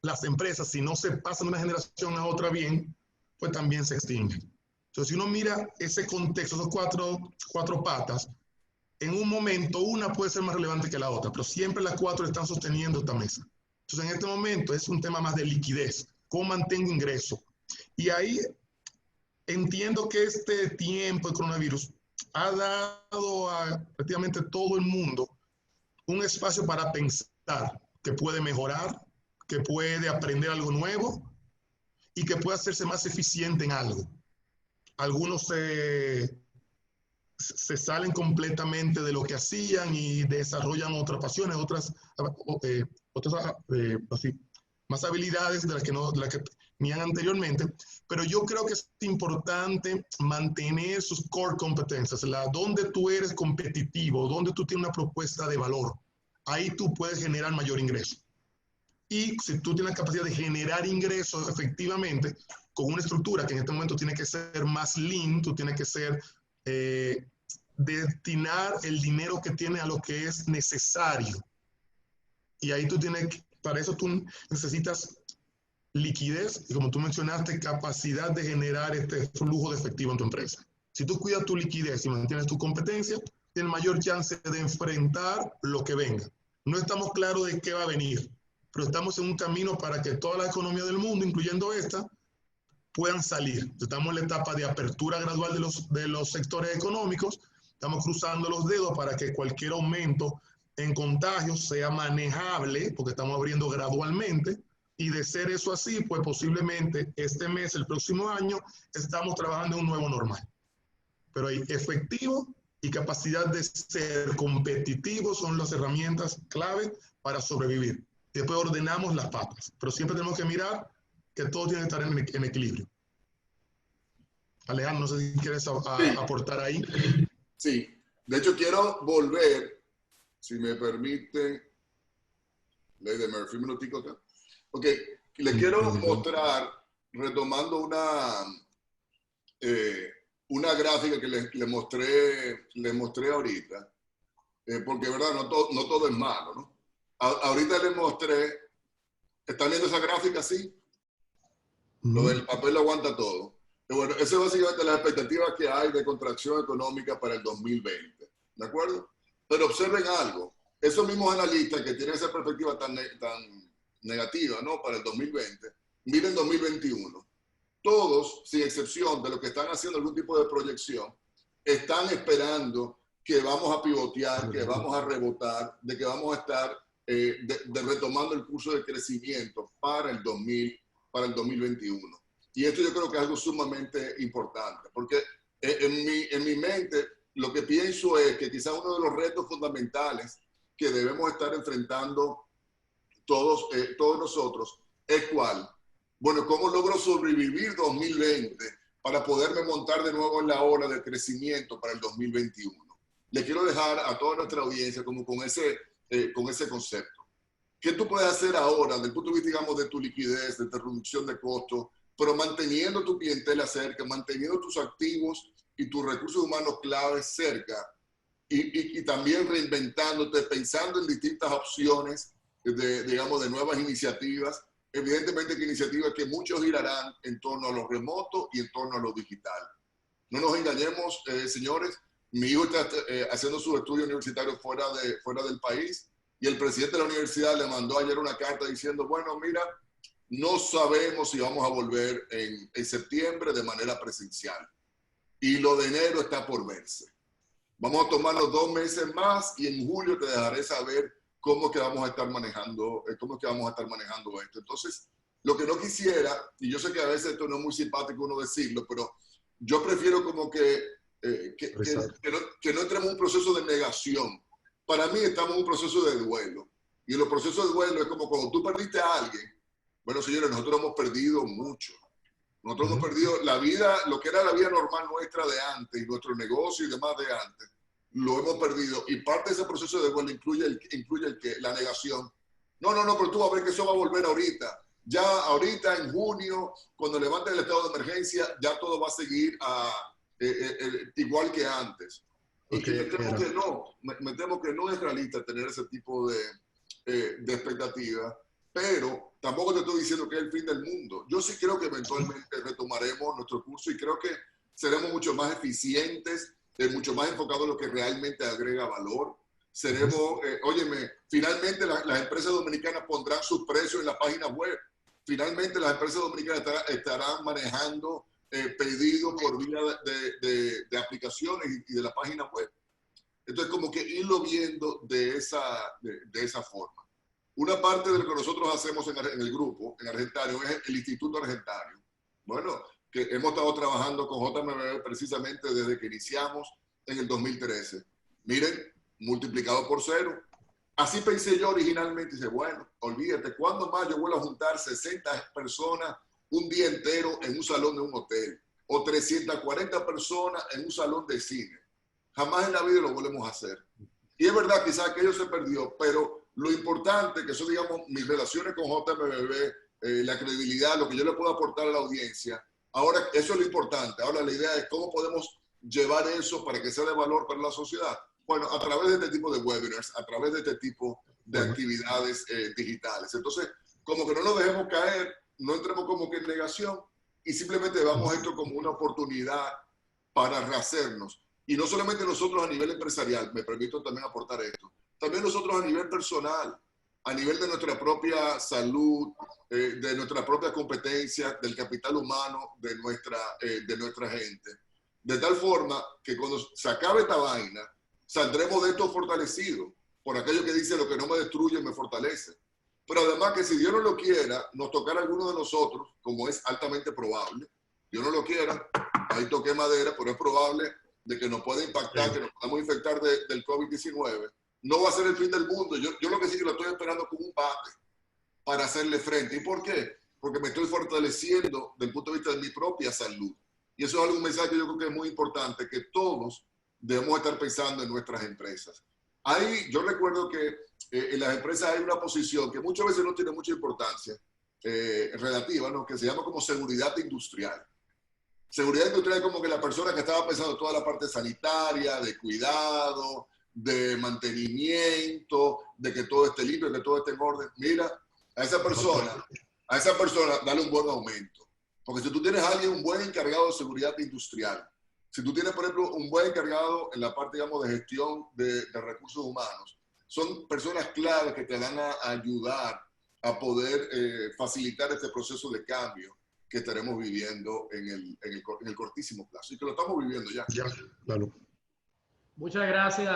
las empresas, si no se pasan de una generación a otra bien, pues también se extinguen. Entonces, si uno mira ese contexto, esos cuatro patas, en un momento una puede ser más relevante que la otra, pero siempre las 4 están sosteniendo esta mesa. Entonces, en este momento es un tema más de liquidez, cómo mantengo ingreso. Y ahí entiendo que este tiempo de coronavirus ha dado a prácticamente todo el mundo un espacio para pensar, ¿ok? que puede mejorar, que puede aprender algo nuevo y que puede hacerse más eficiente en algo. Algunos se salen completamente de lo que hacían y desarrollan otras pasiones, otras así, más habilidades de las que tenían anteriormente, pero yo creo que es importante mantener sus core competencias, donde tú eres competitivo, donde tú tienes una propuesta de valor. Ahí tú puedes generar mayor ingreso. Y si tú tienes la capacidad de generar ingresos efectivamente con una estructura que en este momento tiene que ser más lean, tú tienes que ser destinar el dinero que tienes a lo que es necesario. Y ahí tú tienes, para eso tú necesitas liquidez y, como tú mencionaste, capacidad de generar este flujo de efectivo en tu empresa. Si tú cuidas tu liquidez y mantienes tu competencia, tienes mayor chance de enfrentar lo que venga. No estamos claros de qué va a venir, pero estamos en un camino para que toda la economía del mundo, incluyendo esta, puedan salir. Estamos en la etapa de apertura gradual de los sectores económicos. Estamos cruzando los dedos para que cualquier aumento en contagios sea manejable, porque estamos abriendo gradualmente, y de ser eso así, pues posiblemente este mes, el próximo año, estamos trabajando en un nuevo normal. Pero hay efectivo y capacidad de ser competitivo son las herramientas clave para sobrevivir. Después ordenamos las patas, pero siempre tenemos que mirar que todo tiene que estar en equilibrio. Alejandro, no sé si quieres aportar ahí. Sí, de hecho quiero volver, si me permiten, ley de Murphy, un minutico acá. Ok, le quiero mostrar, retomando una gráfica que le mostré ahorita, porque verdad, no todo es malo, ¿no? Ahorita les mostré, ¿están viendo esa gráfica así? Lo del papel lo aguanta todo. Bueno, esa es básicamente la expectativa que hay de contracción económica para el 2020, ¿de acuerdo? Pero observen algo, esos mismos analistas que tienen esa perspectiva tan negativa, ¿no? Para el 2020, miren 2021. Todos, sin excepción de los que están haciendo algún tipo de proyección, están esperando que vamos a pivotear, que vamos a rebotar, de que vamos a estar retomando el curso de crecimiento para el 2021. Y esto yo creo que es algo sumamente importante, porque en mi mente lo que pienso es que quizás uno de los retos fundamentales que debemos estar enfrentando todos nosotros es ¿cuál? Bueno, ¿cómo logro sobrevivir 2020 para poderme montar de nuevo en la ola de crecimiento para el 2021? Le quiero dejar a toda nuestra audiencia como con ese concepto. ¿Qué tú puedes hacer ahora desde el punto de vista, digamos, de tu liquidez, de tu reducción de costos, pero manteniendo tu clientela cerca, manteniendo tus activos y tus recursos humanos claves cerca y también reinventándote, pensando en distintas opciones, digamos, de nuevas iniciativas? Evidentemente que iniciativas que muchos girarán en torno a lo remoto y en torno a lo digital. No nos engañemos, señores, mi hijo está haciendo sus estudios universitarios fuera del país y el presidente de la universidad le mandó ayer una carta diciendo, bueno, mira, no sabemos si vamos a volver en septiembre de manera presencial y lo de enero está por verse. Vamos a tomar los 2 meses más y en julio te dejaré saber cómo es que vamos a estar manejando esto. Entonces, lo que no quisiera, y yo sé que a veces esto no es muy simpático uno decirlo, pero yo prefiero como que no entremos en un proceso de negación. Para mí estamos en un proceso de duelo. Y los procesos de duelo es como cuando tú perdiste a alguien. Bueno, señores, nosotros hemos perdido mucho. Nosotros hemos perdido la vida, lo que era la vida normal nuestra de antes, y nuestro negocio y demás de antes, lo hemos perdido. Y parte de ese proceso de duelo incluye la negación. No, pero tú vas a ver que eso va a volver ahorita. Ya ahorita en junio, cuando levanten el estado de emergencia, ya todo va a seguir igual que antes. Y me temo que no es realista tener ese tipo de expectativa, pero tampoco te estoy diciendo que es el fin del mundo. Yo sí creo que eventualmente retomaremos nuestro curso y creo que seremos mucho más eficientes, mucho más enfocados en lo que realmente agrega valor. Seremos, finalmente las empresas dominicanas pondrán sus precios en la página web. Finalmente las empresas dominicanas estarán manejando pedidos por vía de aplicaciones y de la página web. Entonces, como que irlo viendo de esa forma. Una parte de lo que nosotros hacemos en el grupo, en Argentarium, es el Instituto Argentarium. Bueno, que hemos estado trabajando con JMB precisamente desde que iniciamos en el 2013. Miren, multiplicado por 0. Así pensé yo originalmente. Dice, bueno, olvídate, ¿cuándo más yo vuelvo a juntar 60 personas un día entero en un salón de un hotel? O 340 personas en un salón de cine. Jamás en la vida lo volvemos a hacer. Y es verdad, quizás aquello se perdió, pero lo importante, que son, digamos, mis relaciones con JMBB, la credibilidad, lo que yo le puedo aportar a la audiencia, ahora eso es lo importante. Ahora la idea es cómo podemos llevar eso para que sea de valor para la sociedad. Bueno, a través de este tipo de webinars, a través de este tipo de actividades digitales. Entonces, como que no nos dejemos caer, no entremos como que en negación y simplemente veamos esto como una oportunidad para rehacernos. Y no solamente nosotros a nivel empresarial, me permito también aportar esto, también nosotros a nivel personal, a nivel de nuestra propia salud, de nuestra propia competencia, del capital humano, de nuestra gente. De tal forma que cuando se acabe esta vaina, saldremos de esto fortalecidos, por aquello que dice, lo que no me destruye me fortalece. Pero además que si Dios no lo quiera, nos tocará a alguno de nosotros, como es altamente probable, Dios no lo quiera, ahí toqué madera, pero es probable de que nos pueda impactar, que nos podamos infectar del COVID-19, no va a ser el fin del mundo. Yo lo que sí que lo estoy esperando como un bate para hacerle frente. ¿Y por qué? Porque me estoy fortaleciendo desde el punto de vista de mi propia salud. Y eso es algún mensaje que yo creo que es muy importante, que todos debemos estar pensando en nuestras empresas. Yo recuerdo que en las empresas hay una posición que muchas veces no tiene mucha importancia relativa, ¿no? Que se llama como seguridad industrial. Seguridad industrial es como que la persona que estaba pensando toda la parte sanitaria, de cuidado, de mantenimiento, de que todo esté limpio, que todo esté en orden. Mira, a esa persona dale un buen aumento. Porque si tú tienes a alguien, un buen encargado de seguridad industrial, si tú tienes, por ejemplo, un buen encargado en la parte, digamos, de gestión de recursos humanos, son personas claves que te van a ayudar a poder facilitar este proceso de cambio que estaremos viviendo en el cortísimo plazo y que lo estamos viviendo ya. Ya, claro. Muchas gracias,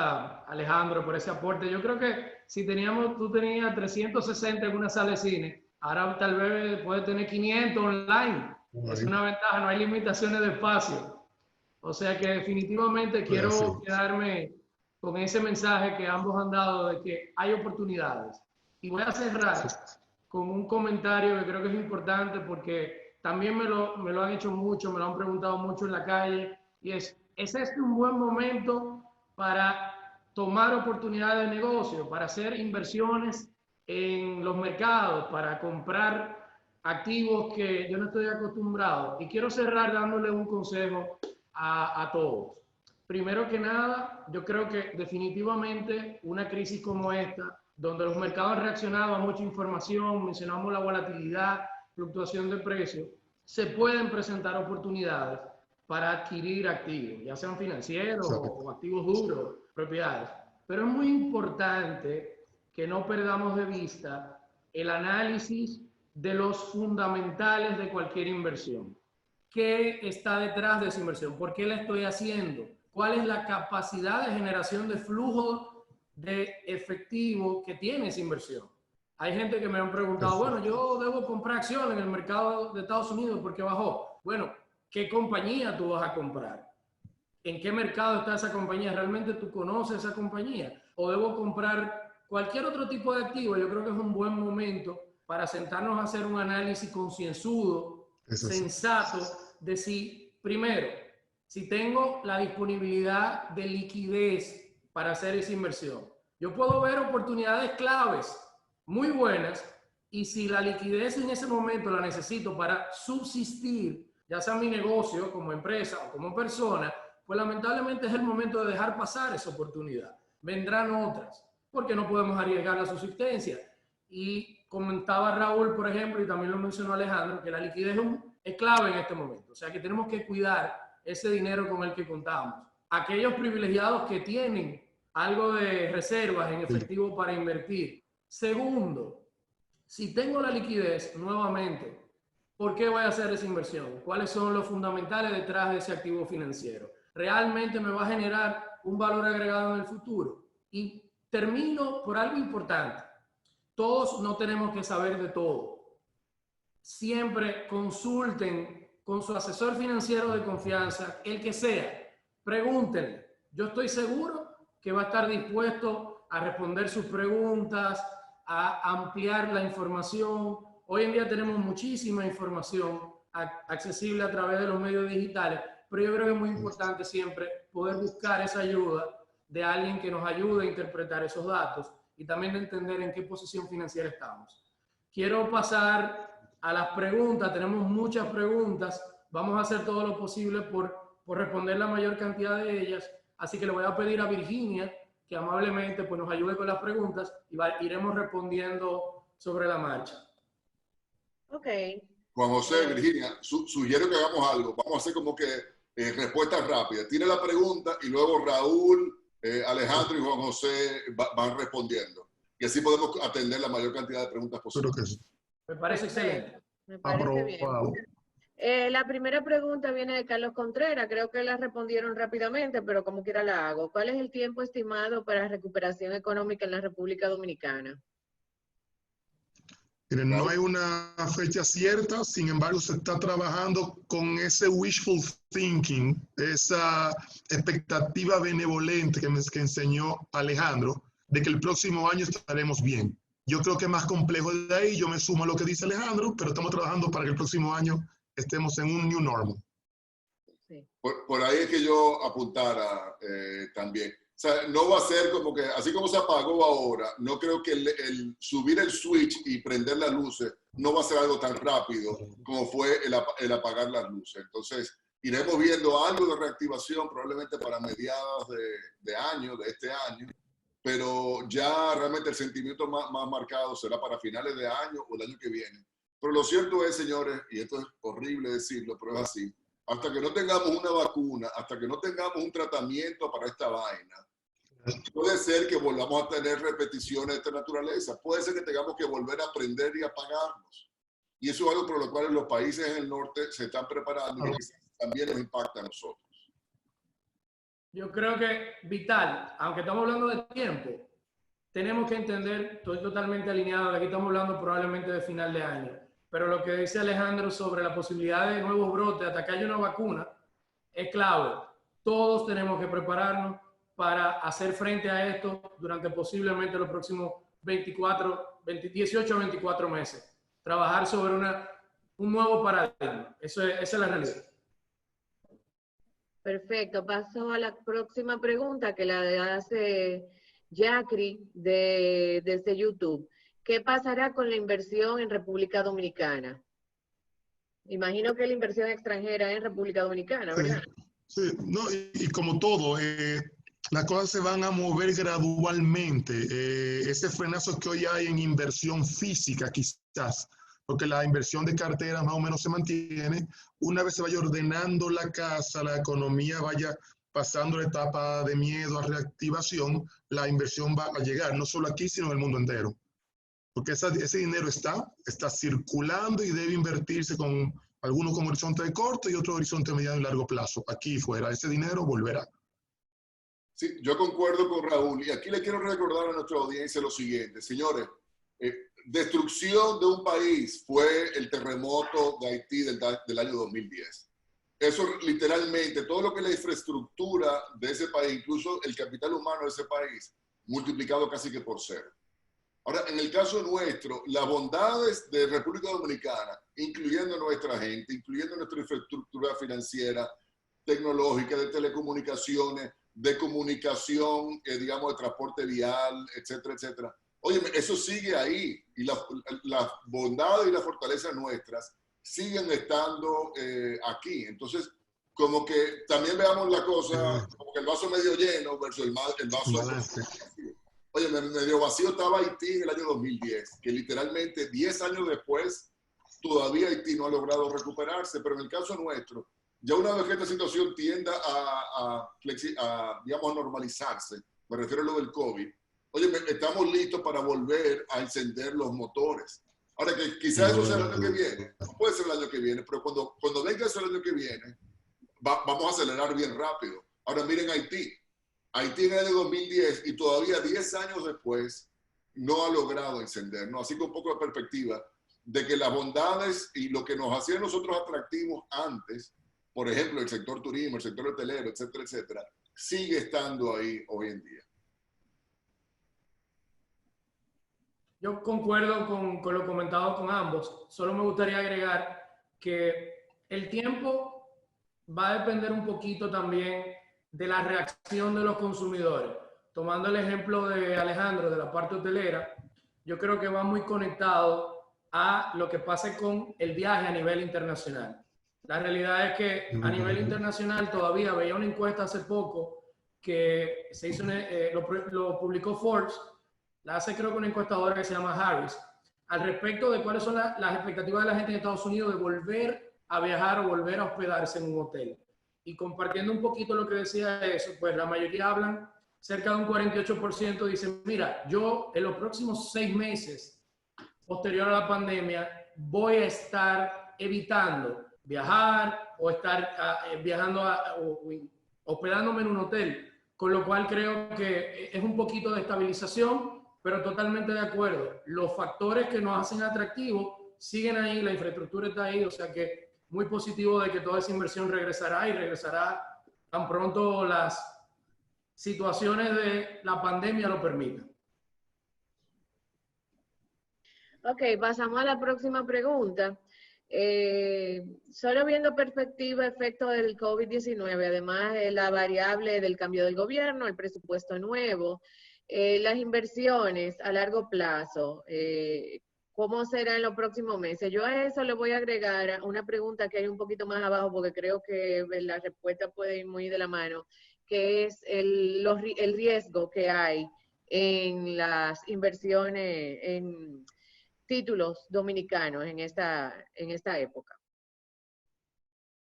Alejandro, por ese aporte. Yo creo que si tú tenías 360 en una sala de cine, ahora tal vez puedes tener 500 online. Es una ventaja, no hay limitaciones de espacio. O sea que definitivamente quiero quedarme con ese mensaje que ambos han dado de que hay oportunidades. Y voy a cerrar con un comentario que creo que es importante porque también me lo han hecho mucho, me lo han preguntado mucho en la calle, y ¿es este un buen momento para tomar oportunidades de negocio, para hacer inversiones en los mercados, para comprar activos que yo no estoy acostumbrado? Y quiero cerrar dándole un consejo a todos. Primero que nada, yo creo que definitivamente una crisis como esta, donde los mercados han reaccionado a mucha información, mencionamos la volatilidad, fluctuación de precios, se pueden presentar oportunidades para adquirir activos, ya sean financieros o activos duros, propiedades. Pero es muy importante que no perdamos de vista el análisis de los fundamentales de cualquier inversión. ¿Qué está detrás de esa inversión? ¿Por qué la estoy haciendo? ¿Cuál es la capacidad de generación de flujo de efectivo que tiene esa inversión? Hay gente que me han preguntado, bueno, yo debo comprar acciones en el mercado de Estados Unidos porque bajó. Bueno, ¿qué compañía tú vas a comprar? ¿En qué mercado está esa compañía? ¿Realmente tú conoces esa compañía? ¿O debo comprar cualquier otro tipo de activo? Yo creo que es un buen momento para sentarnos a hacer un análisis concienzudo, sensato, de si, primero, si tengo la disponibilidad de liquidez para hacer esa inversión. Yo puedo ver oportunidades claves muy buenas, y si la liquidez en ese momento la necesito para subsistir, ya sea mi negocio como empresa o como persona, pues lamentablemente es el momento de dejar pasar esa oportunidad. Vendrán otras, porque no podemos arriesgar la subsistencia. Y comentaba Raúl, por ejemplo, y también lo mencionó Alejandro, que la liquidez es clave en este momento. O sea que tenemos que cuidar ese dinero con el que contamos. Aquellos privilegiados que tienen algo de reservas en efectivo para invertir. Segundo, si tengo la liquidez, nuevamente, ¿por qué voy a hacer esa inversión? ¿Cuáles son los fundamentales detrás de ese activo financiero? ¿Realmente me va a generar un valor agregado en el futuro? Y termino por algo importante. todos no tenemos que saber de todo. Siempre consulten con su asesor financiero de confianza, el que sea. Pregúntenle. Yo estoy seguro que va a estar dispuesto a responder sus preguntas, a ampliar la información. Hoy en día tenemos muchísima información accesible a través de los medios digitales, pero yo creo que es muy importante siempre poder buscar esa ayuda de alguien que nos ayude a interpretar esos datos y también de entender en qué posición financiera estamos. Quiero pasar a las preguntas. Tenemos muchas preguntas. Vamos a hacer todo lo posible por responder la mayor cantidad de ellas. Así que le voy a pedir a Virginia que amablemente pues, nos ayude con las preguntas y iremos respondiendo sobre la marcha. Ok. Juan José, Virginia, sugiero que hagamos algo. Vamos a hacer como que respuestas rápidas. Tire la pregunta y luego Raúl, Alejandro y Juan José van respondiendo. Y así podemos atender la mayor cantidad de preguntas posibles. Creo que sí. Me parece excelente. Me parece bien. La primera pregunta viene de Carlos Contreras. Creo que la respondieron rápidamente, pero como quiera la hago. ¿Cuál es el tiempo estimado para recuperación económica en la República Dominicana? Miren, no hay una fecha cierta, sin embargo se está trabajando con ese wishful thinking, esa expectativa benevolente que enseñó Alejandro, de que el próximo año estaremos bien. Yo creo que es más complejo de ahí, yo me sumo a lo que dice Alejandro, pero estamos trabajando para que el próximo año estemos en un new normal. Sí. Por ahí es que yo apuntara también. O sea, no va a ser como que, así como se apagó ahora, no creo que el subir el switch y prender las luces no va a ser algo tan rápido como fue el apagar las luces. Entonces, iremos viendo algo de reactivación probablemente para mediados de este año, pero ya realmente el sentimiento más marcado será para finales de año o el año que viene. Pero lo cierto es, señores, y esto es horrible decirlo, pero es así, hasta que no tengamos una vacuna, hasta que no tengamos un tratamiento para esta vaina, puede ser que volvamos a tener repeticiones de esta naturaleza. Puede ser que tengamos que volver a aprender y apagarnos. Y eso es algo por lo cual los países en el norte se están preparando y que también nos impacta a nosotros. Yo creo que vital, aunque estamos hablando de tiempo, tenemos que entender, estoy totalmente alineado, de aquí estamos hablando probablemente de final de año, pero lo que dice Alejandro sobre la posibilidad de nuevos brotes hasta que haya una vacuna es clave. Todos tenemos que prepararnos para hacer frente a esto durante posiblemente los próximos 18 a 24 meses. Trabajar sobre un nuevo paradigma. Esa es la realidad. Perfecto. Paso a la próxima pregunta que la hace Jacri desde YouTube. ¿Qué pasará con la inversión en República Dominicana? Imagino que la inversión extranjera en República Dominicana, ¿verdad? Sí, no, y como todo, las cosas se van a mover gradualmente. Ese frenazo que hoy hay en inversión física, quizás, porque la inversión de carteras más o menos se mantiene. Una vez se vaya ordenando la casa, la economía vaya pasando la etapa de miedo a reactivación, la inversión va a llegar, no solo aquí, sino en el mundo entero. Porque ese dinero está circulando y debe invertirse con algunos con horizonte de corto y otro horizonte mediano y largo plazo. Aquí fuera, ese dinero volverá. Sí, yo concuerdo con Raúl. Y aquí le quiero recordar a nuestra audiencia lo siguiente. Señores, destrucción de un país fue el terremoto de Haití del año 2010. Eso literalmente, todo lo que es la infraestructura de ese país, incluso el capital humano de ese país, multiplicado casi que por 0. Ahora, en el caso nuestro, las bondades de República Dominicana, incluyendo nuestra gente, incluyendo nuestra infraestructura financiera, tecnológica, de telecomunicaciones, de comunicación, digamos, de transporte vial, etcétera, etcétera. Oye, eso sigue ahí y las bondades y las fortalezas nuestras siguen estando aquí. Entonces, como que también veamos la cosa como que el vaso medio lleno versus el vaso vacío. Oye, medio vacío estaba Haití en el año 2010, que literalmente 10 años después todavía Haití no ha logrado recuperarse, pero en el caso nuestro, ya una vez que esta situación tienda digamos, a normalizarse, me refiero a lo del COVID, oye, estamos listos para volver a encender los motores. Ahora, que quizás eso sea el año que viene, no puede ser el año que viene, pero cuando venga eso el año que viene, vamos a acelerar bien rápido. Ahora miren Haití. Haití en el año 2010 y todavía 10 años después no ha logrado encender, ¿no? Así que un poco de perspectiva de que las bondades y lo que nos hacía a nosotros atractivos antes, por ejemplo, el sector turismo, el sector hotelero, etcétera, etcétera, sigue estando ahí hoy en día. Yo concuerdo con lo comentado con ambos. Solo me gustaría agregar que el tiempo va a depender un poquito también de la reacción de los consumidores. Tomando el ejemplo de Alejandro de la parte hotelera, yo creo que va muy conectado a lo que pase con el viaje a nivel internacional. La realidad es que a nivel internacional todavía veía una encuesta hace poco que se hizo, lo publicó Forbes, la hace creo que una encuestadora que se llama Harris, al respecto de cuáles son las expectativas de la gente en Estados Unidos de volver a viajar o volver a hospedarse en un hotel. Y compartiendo un poquito lo que decía eso, pues la mayoría hablan, cerca de un 48% dicen, mira, yo en los próximos 6 meses posterior a la pandemia voy a estar evitando viajar o estar viajando o hospedándome en un hotel, con lo cual creo que es un poquito de estabilización, pero totalmente de acuerdo. Los factores que nos hacen atractivos siguen ahí, la infraestructura está ahí, o sea que muy positivo de que toda esa inversión regresará y regresará tan pronto las situaciones de la pandemia lo permitan. Ok, pasamos a la próxima pregunta. Solo viendo perspectiva, efecto del COVID-19, además de la variable del cambio del gobierno, el presupuesto nuevo, las inversiones a largo plazo, ¿cómo será en los próximos meses? Yo a eso le voy a agregar una pregunta que hay un poquito más abajo, porque creo que la respuesta puede ir muy de la mano, que es el riesgo que hay en las inversiones en títulos dominicanos en esta época.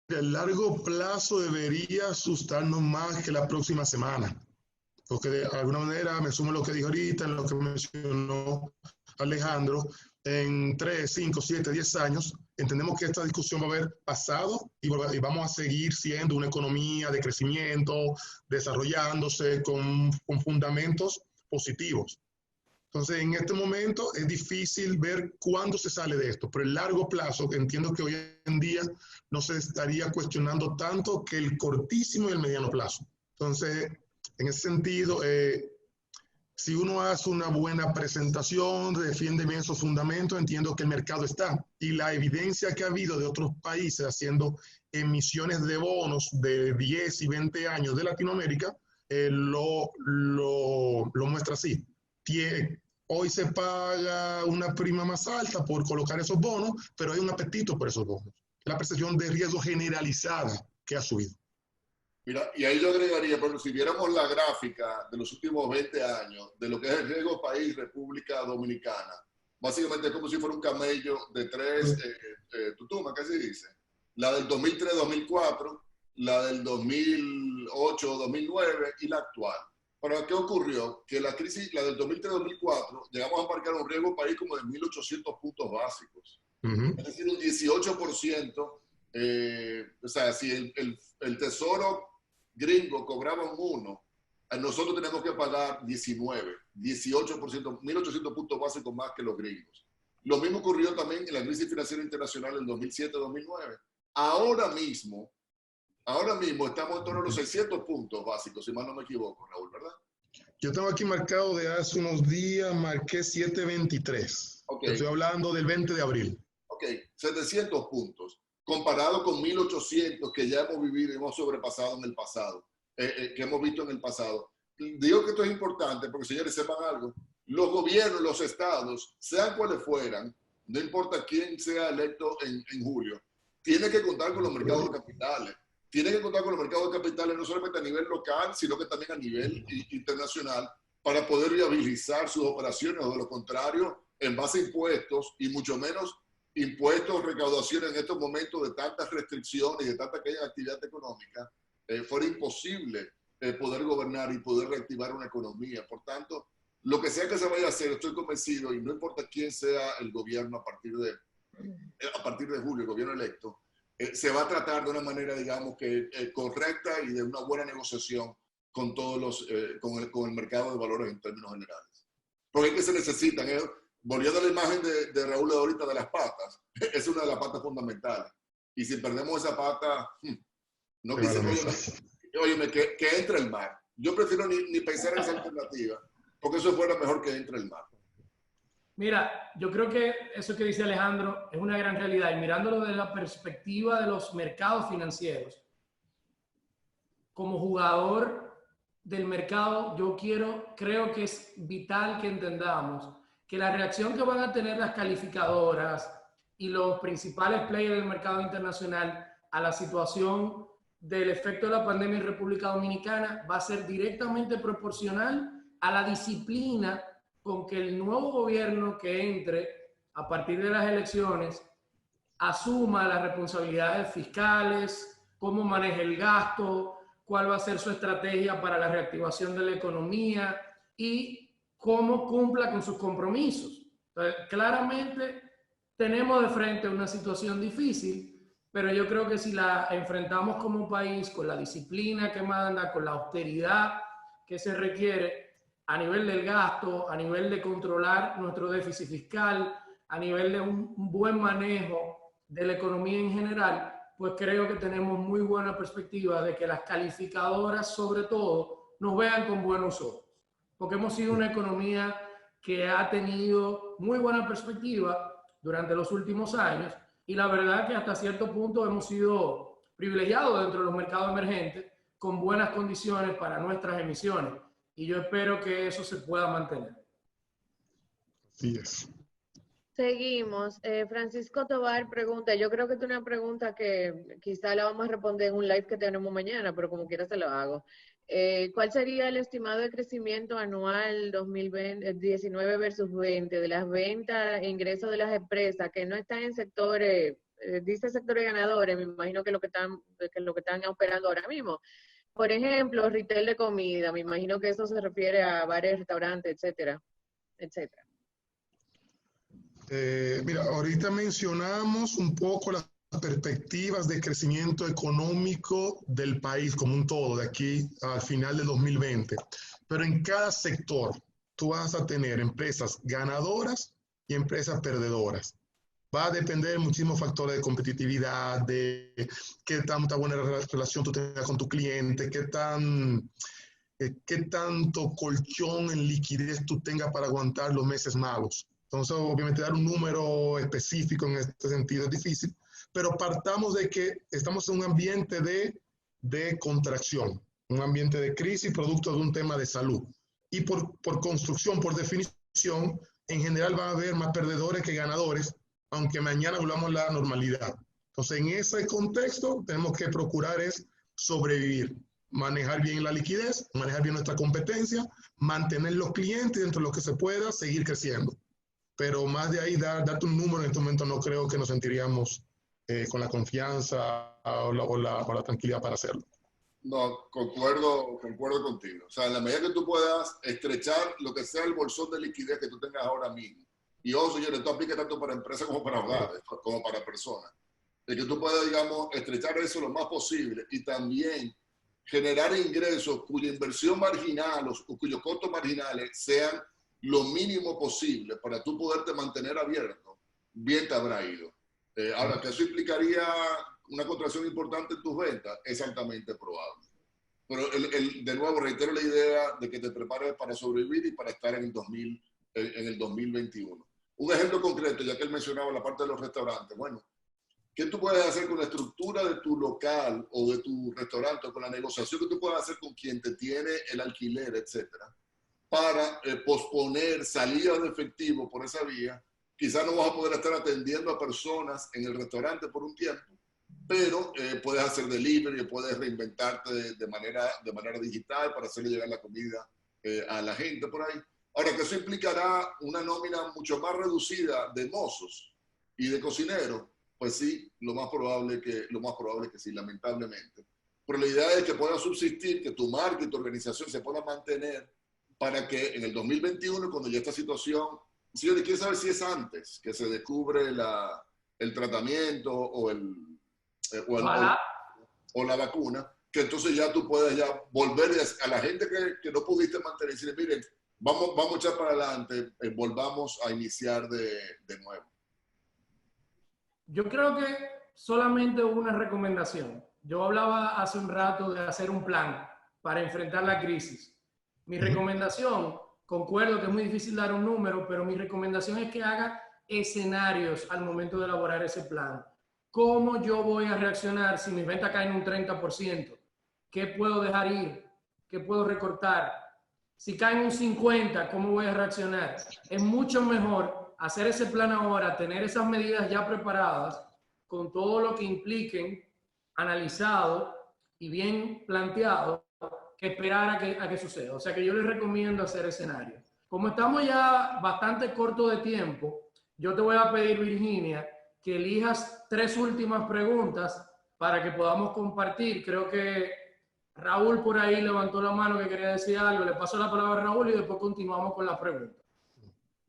A largo plazo debería asustarnos más que la próxima semana, porque de alguna manera me sumo a lo que dijo ahorita, en lo que mencionó Alejandro, en 3, 5, 7, 10 años, entendemos que esta discusión va a haber pasado y vamos a seguir siendo una economía de crecimiento, desarrollándose con fundamentos positivos. Entonces, en este momento es difícil ver cuándo se sale de esto, pero el largo plazo, entiendo que hoy en día no se estaría cuestionando tanto que el cortísimo y el mediano plazo. Entonces, en ese sentido, si uno hace una buena presentación, defiende bien esos fundamentos, entiendo que el mercado está. Y la evidencia que ha habido de otros países haciendo emisiones de bonos de 10 y 20 años de Latinoamérica, lo muestra así. Hoy se paga una prima más alta por colocar esos bonos, pero hay un apetito por esos bonos. La percepción de riesgo generalizada que ha subido. Mira, y ahí yo agregaría, bueno, si viéramos la gráfica de los últimos 20 años de lo que es el riesgo país República Dominicana, básicamente es como si fuera un camello de 3 tutumas, ¿qué se dice? La del 2003-2004, la del 2008-2009 y la actual. Pero ¿qué ocurrió? Que la crisis, la del 2003-2004, llegamos a marcar un riesgo país como de 1.800 puntos básicos. Es decir, un 18%. O sea, si el tesoro gringo cobraba un 1, nosotros tenemos que pagar 18%, 1.800 puntos básicos más que los gringos. Lo mismo ocurrió también en la crisis financiera internacional en 2007-2009. Ahora mismo estamos en torno a los 600 puntos básicos, si mal no me equivoco, Raúl, ¿verdad? Yo tengo aquí marcado de hace unos días, marqué 723. Okay. Estoy hablando del 20 de abril. Ok, 700 puntos, comparado con 1.800 que ya hemos vivido y hemos sobrepasado en el pasado, que hemos visto en el pasado. Digo que esto es importante porque, señores, sepan algo, los gobiernos, los estados, sean cuales fueran, no importa quién sea electo en julio, tiene que contar con los mercados de capitales. Tiene que contar con los mercados de capitales no solamente a nivel local, sino que también a nivel internacional para poder viabilizar sus operaciones, o de lo contrario, en base a impuestos y mucho menos impuestos, recaudaciones en estos momentos de tantas restricciones y de tanta actividad económica, fuera imposible poder gobernar y poder reactivar una economía. Por tanto, lo que sea que se vaya a hacer, estoy convencido, y no importa quién sea el gobierno a partir de julio, el gobierno electo, se va a tratar de una manera, digamos, que correcta y de una buena negociación con todos con el mercado de valores en términos generales. porque es que se necesitan. Volviendo a la imagen de Raúl de ahorita de las patas, es una de las patas fundamentales. Y si perdemos esa pata, no quise, óyeme, que entre el mar. Yo prefiero ni pensar en esa alternativa, porque eso fuera mejor que entre el mar. Mira, yo creo que eso que dice Alejandro es una gran realidad. Y mirándolo desde la perspectiva de los mercados financieros, como jugador del mercado, yo creo que es vital que entendamos que la reacción que van a tener las calificadoras y los principales players del mercado internacional a la situación del efecto de la pandemia en República Dominicana va a ser directamente proporcional a la disciplina con que el nuevo gobierno que entre a partir de las elecciones asuma las responsabilidades fiscales, cómo maneja el gasto, cuál va a ser su estrategia para la reactivación de la economía y cómo cumpla con sus compromisos. Entonces, claramente tenemos de frente una situación difícil, pero yo creo que si la enfrentamos como país con la disciplina que manda, con la austeridad que se requiere a nivel del gasto, a nivel de controlar nuestro déficit fiscal, a nivel de un buen manejo de la economía en general, pues creo que tenemos muy buena perspectiva de que las calificadoras, sobre todo, nos vean con buenos ojos. Porque hemos sido una economía que ha tenido muy buena perspectiva durante los últimos años y la verdad que hasta cierto punto hemos sido privilegiados dentro de los mercados emergentes con buenas condiciones para nuestras emisiones. Y yo espero que eso se pueda mantener. Así es. Seguimos. Francisco Tobar pregunta, yo creo que es una pregunta que quizá la vamos a responder en un live que tenemos mañana, pero como quiera se lo hago. ¿Cuál sería el estimado de crecimiento anual 2019 versus 20 de las ventas e ingresos de las empresas que no están en sectores, dice sectores ganadores, me imagino que lo que están operando ahora mismo? Por ejemplo, retail de comida, me imagino que eso se refiere a bares, restaurantes, etcétera, etcétera. Mira, ahorita mencionamos un poco las perspectivas de crecimiento económico del país como un todo, de aquí al final de 2020. Pero en cada sector tú vas a tener empresas ganadoras y empresas perdedoras. Va a depender de muchísimos factores de competitividad, de qué tanta buena relación tú tengas con tu cliente, qué tanto colchón en liquidez tú tengas para aguantar los meses malos. Entonces, obviamente, dar un número específico en este sentido es difícil, pero partamos de que estamos en un ambiente de contracción, un ambiente de crisis producto de un tema de salud. Y por construcción, por definición, en general va a haber más perdedores que ganadores, aunque mañana volvamos a la normalidad. Entonces, en ese contexto, tenemos que procurar es sobrevivir, manejar bien la liquidez, manejar bien nuestra competencia, mantener los clientes dentro de lo que se pueda, seguir creciendo. Pero más de ahí, darte un número en este momento no creo que nos sentiríamos con la confianza o la tranquilidad para hacerlo. No, concuerdo contigo. O sea, en la medida que tú puedas estrechar lo que sea el bolsón de liquidez que tú tengas ahora mismo, y ojo, señores, esto aplica tanto para empresas como para hogares, como para personas, de que tú puedas, digamos, estrechar eso lo más posible y también generar ingresos cuya inversión marginal o cuyos costos marginales sean lo mínimo posible para tú poderte mantener abierto, bien te habrá ido. Ahora, que eso implicaría una contracción importante en tus ventas, es altamente probable. Pero de nuevo reitero la idea de que te prepares para sobrevivir y para estar en el 2021. Un ejemplo concreto, ya que él mencionaba la parte de los restaurantes. Bueno, ¿qué tú puedes hacer con la estructura de tu local o de tu restaurante o con la negociación que tú puedes hacer con quien te tiene el alquiler, etcétera, para posponer salidas de efectivo por esa vía? Quizás no vas a poder estar atendiendo a personas en el restaurante por un tiempo, pero puedes hacer delivery, puedes reinventarte de manera digital para hacerle llegar la comida a la gente por ahí. Ahora, que eso implicará una nómina mucho más reducida de mozos y de cocineros, pues sí, lo más probable que sí, lamentablemente. Pero la idea es que pueda subsistir, que tu marca y tu organización se puedan mantener para que en el 2021, cuando ya esta situación, si yo quiero saber si es antes que se descubre el tratamiento o la vacuna, que entonces ya tú puedas ya volver a la gente que no pudiste mantener y decirle, miren, vamos a echar para adelante, volvamos a iniciar de nuevo. Yo creo que solamente una recomendación. Yo hablaba hace un rato de hacer un plan para enfrentar la crisis. Mi recomendación, concuerdo que es muy difícil dar un número, pero mi recomendación es que haga escenarios al momento de elaborar ese plan. ¿Cómo yo voy a reaccionar si mis ventas caen un 30%? ¿Qué puedo dejar ir? ¿Qué puedo recortar? Si caen un 50%, ¿cómo voy a reaccionar? Es mucho mejor hacer ese plan ahora, tener esas medidas ya preparadas, con todo lo que impliquen, analizado y bien planteado, que esperar a que suceda. O sea que yo les recomiendo hacer escenarios. Como estamos ya bastante corto de tiempo, yo te voy a pedir, Virginia, que elijas 3 últimas preguntas para que podamos compartir. Creo que Raúl por ahí levantó la mano que quería decir algo. Le paso la palabra a Raúl y después continuamos con las preguntas.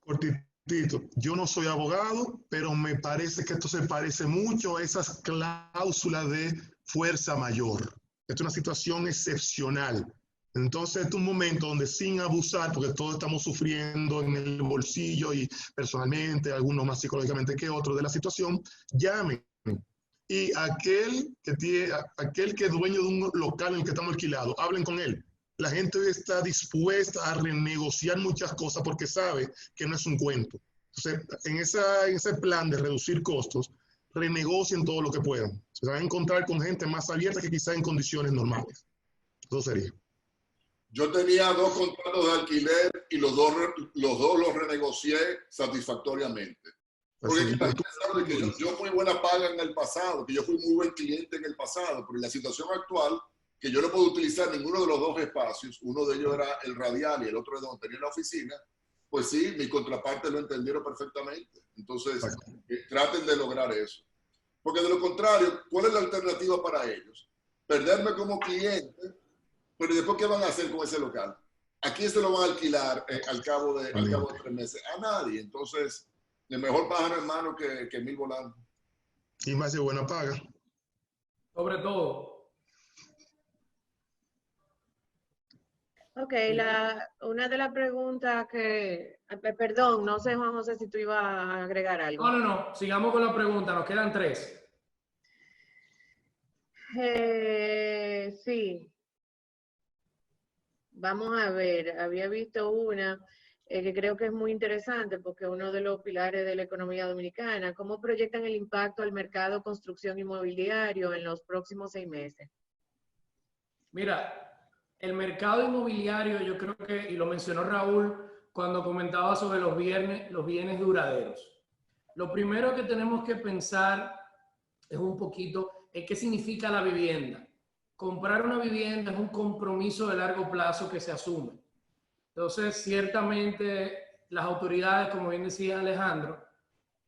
Cortito. Yo no soy abogado, pero me parece que esto se parece mucho a esas cláusulas de fuerza mayor. Esto es una situación excepcional. Entonces, este es un momento donde, sin abusar, porque todos estamos sufriendo en el bolsillo y personalmente, algunos más psicológicamente que otros de la situación, llamen. Y aquel que es dueño de un local en el que estamos alquilados, hablen con él. La gente hoy está dispuesta a renegociar muchas cosas porque sabe que no es un cuento. Entonces, en ese plan de reducir costos, renegocien todo lo que puedan. Se van a encontrar con gente más abierta que quizás en condiciones normales. Eso sería. Yo tenía 2 contratos de alquiler y los dos los renegocié satisfactoriamente. Porque que yo fui buena paga en el pasado, que yo fui muy buen cliente en el pasado, pero en la situación actual, que yo no puedo utilizar ninguno de los 2 espacios, uno de ellos era el radial y el otro es donde tenía la oficina, pues sí, mi contraparte lo entendieron perfectamente. Entonces, traten de lograr eso. Porque de lo contrario, ¿cuál es la alternativa para ellos? Perderme como cliente, pero después, ¿qué van a hacer con ese local? ¿A quién se lo van a alquilar al cabo de 3 meses? A nadie. Entonces, de mejor pájaro en mano que 1000 volando. Y más de buena paga. Sobre todo. Ok, una de las preguntas que... Perdón, no sé, Juan José, si tú ibas a agregar algo. No. Sigamos con la pregunta. Nos quedan 3. Sí. Vamos a ver, había visto una que creo que es muy interesante porque es uno de los pilares de la economía dominicana. ¿Cómo proyectan el impacto al mercado construcción inmobiliario en los próximos 6 meses? Mira, el mercado inmobiliario, yo creo que, y lo mencionó Raúl cuando comentaba sobre los bienes duraderos. Lo primero que tenemos que pensar es un poquito en qué significa la vivienda. Comprar una vivienda es un compromiso de largo plazo que se asume. Entonces, ciertamente, las autoridades, como bien decía Alejandro,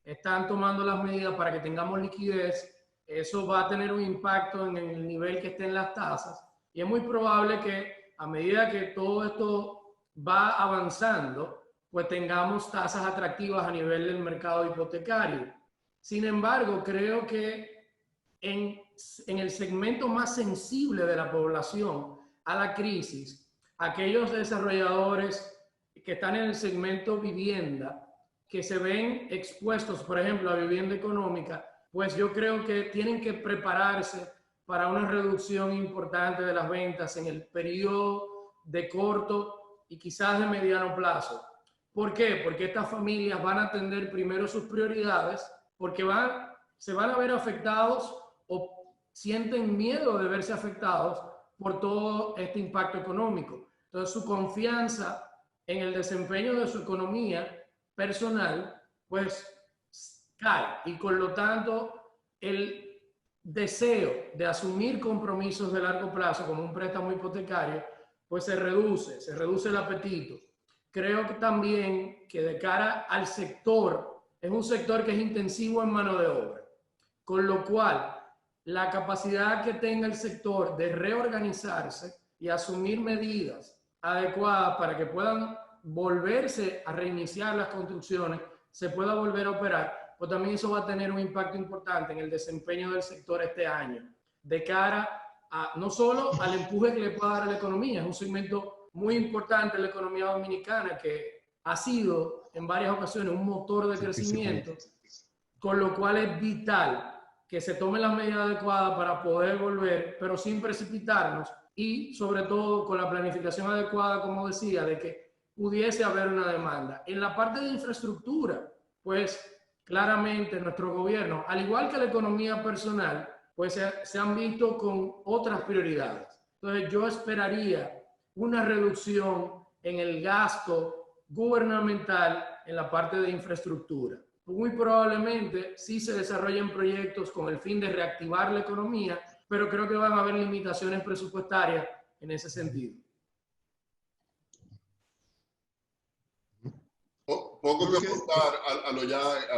están tomando las medidas para que tengamos liquidez. Eso va a tener un impacto en el nivel que estén las tasas. Y es muy probable que a medida que todo esto va avanzando, pues tengamos tasas atractivas a nivel del mercado hipotecario. Sin embargo, creo que en el segmento más sensible de la población a la crisis, aquellos desarrolladores que están en el segmento vivienda, que se ven expuestos, por ejemplo, a vivienda económica, pues yo creo que tienen que prepararse para una reducción importante de las ventas en el periodo de corto y quizás de mediano plazo. ¿Por qué? Porque estas familias van a atender primero sus prioridades, porque se van a ver afectados o sienten miedo de verse afectados por todo este impacto económico. Entonces, su confianza en el desempeño de su economía personal, pues, cae. Y con lo tanto, el deseo de asumir compromisos de largo plazo, como un préstamo hipotecario, pues se reduce el apetito. Creo que también que de cara al sector, es un sector que es intensivo en mano de obra, con lo cual la capacidad que tenga el sector de reorganizarse y asumir medidas adecuadas para que puedan volverse a reiniciar las construcciones, se pueda volver a operar, pues también eso va a tener un impacto importante en el desempeño del sector este año, de cara a no solo al empuje que le pueda dar a la economía, es un segmento muy importante en la economía dominicana, que ha sido en varias ocasiones un motor de crecimiento, con lo cual es vital que se tomen las medidas adecuadas para poder volver, pero sin precipitarnos y sobre todo con la planificación adecuada, como decía, de que pudiese haber una demanda. En la parte de infraestructura, pues claramente nuestro gobierno, al igual que la economía personal, pues se han visto con otras prioridades. Entonces yo esperaría una reducción en el gasto gubernamental en la parte de infraestructura. Muy probablemente sí se desarrollen proyectos con el fin de reactivar la economía, pero creo que van a haber limitaciones presupuestarias en ese sentido. Poco que aportar a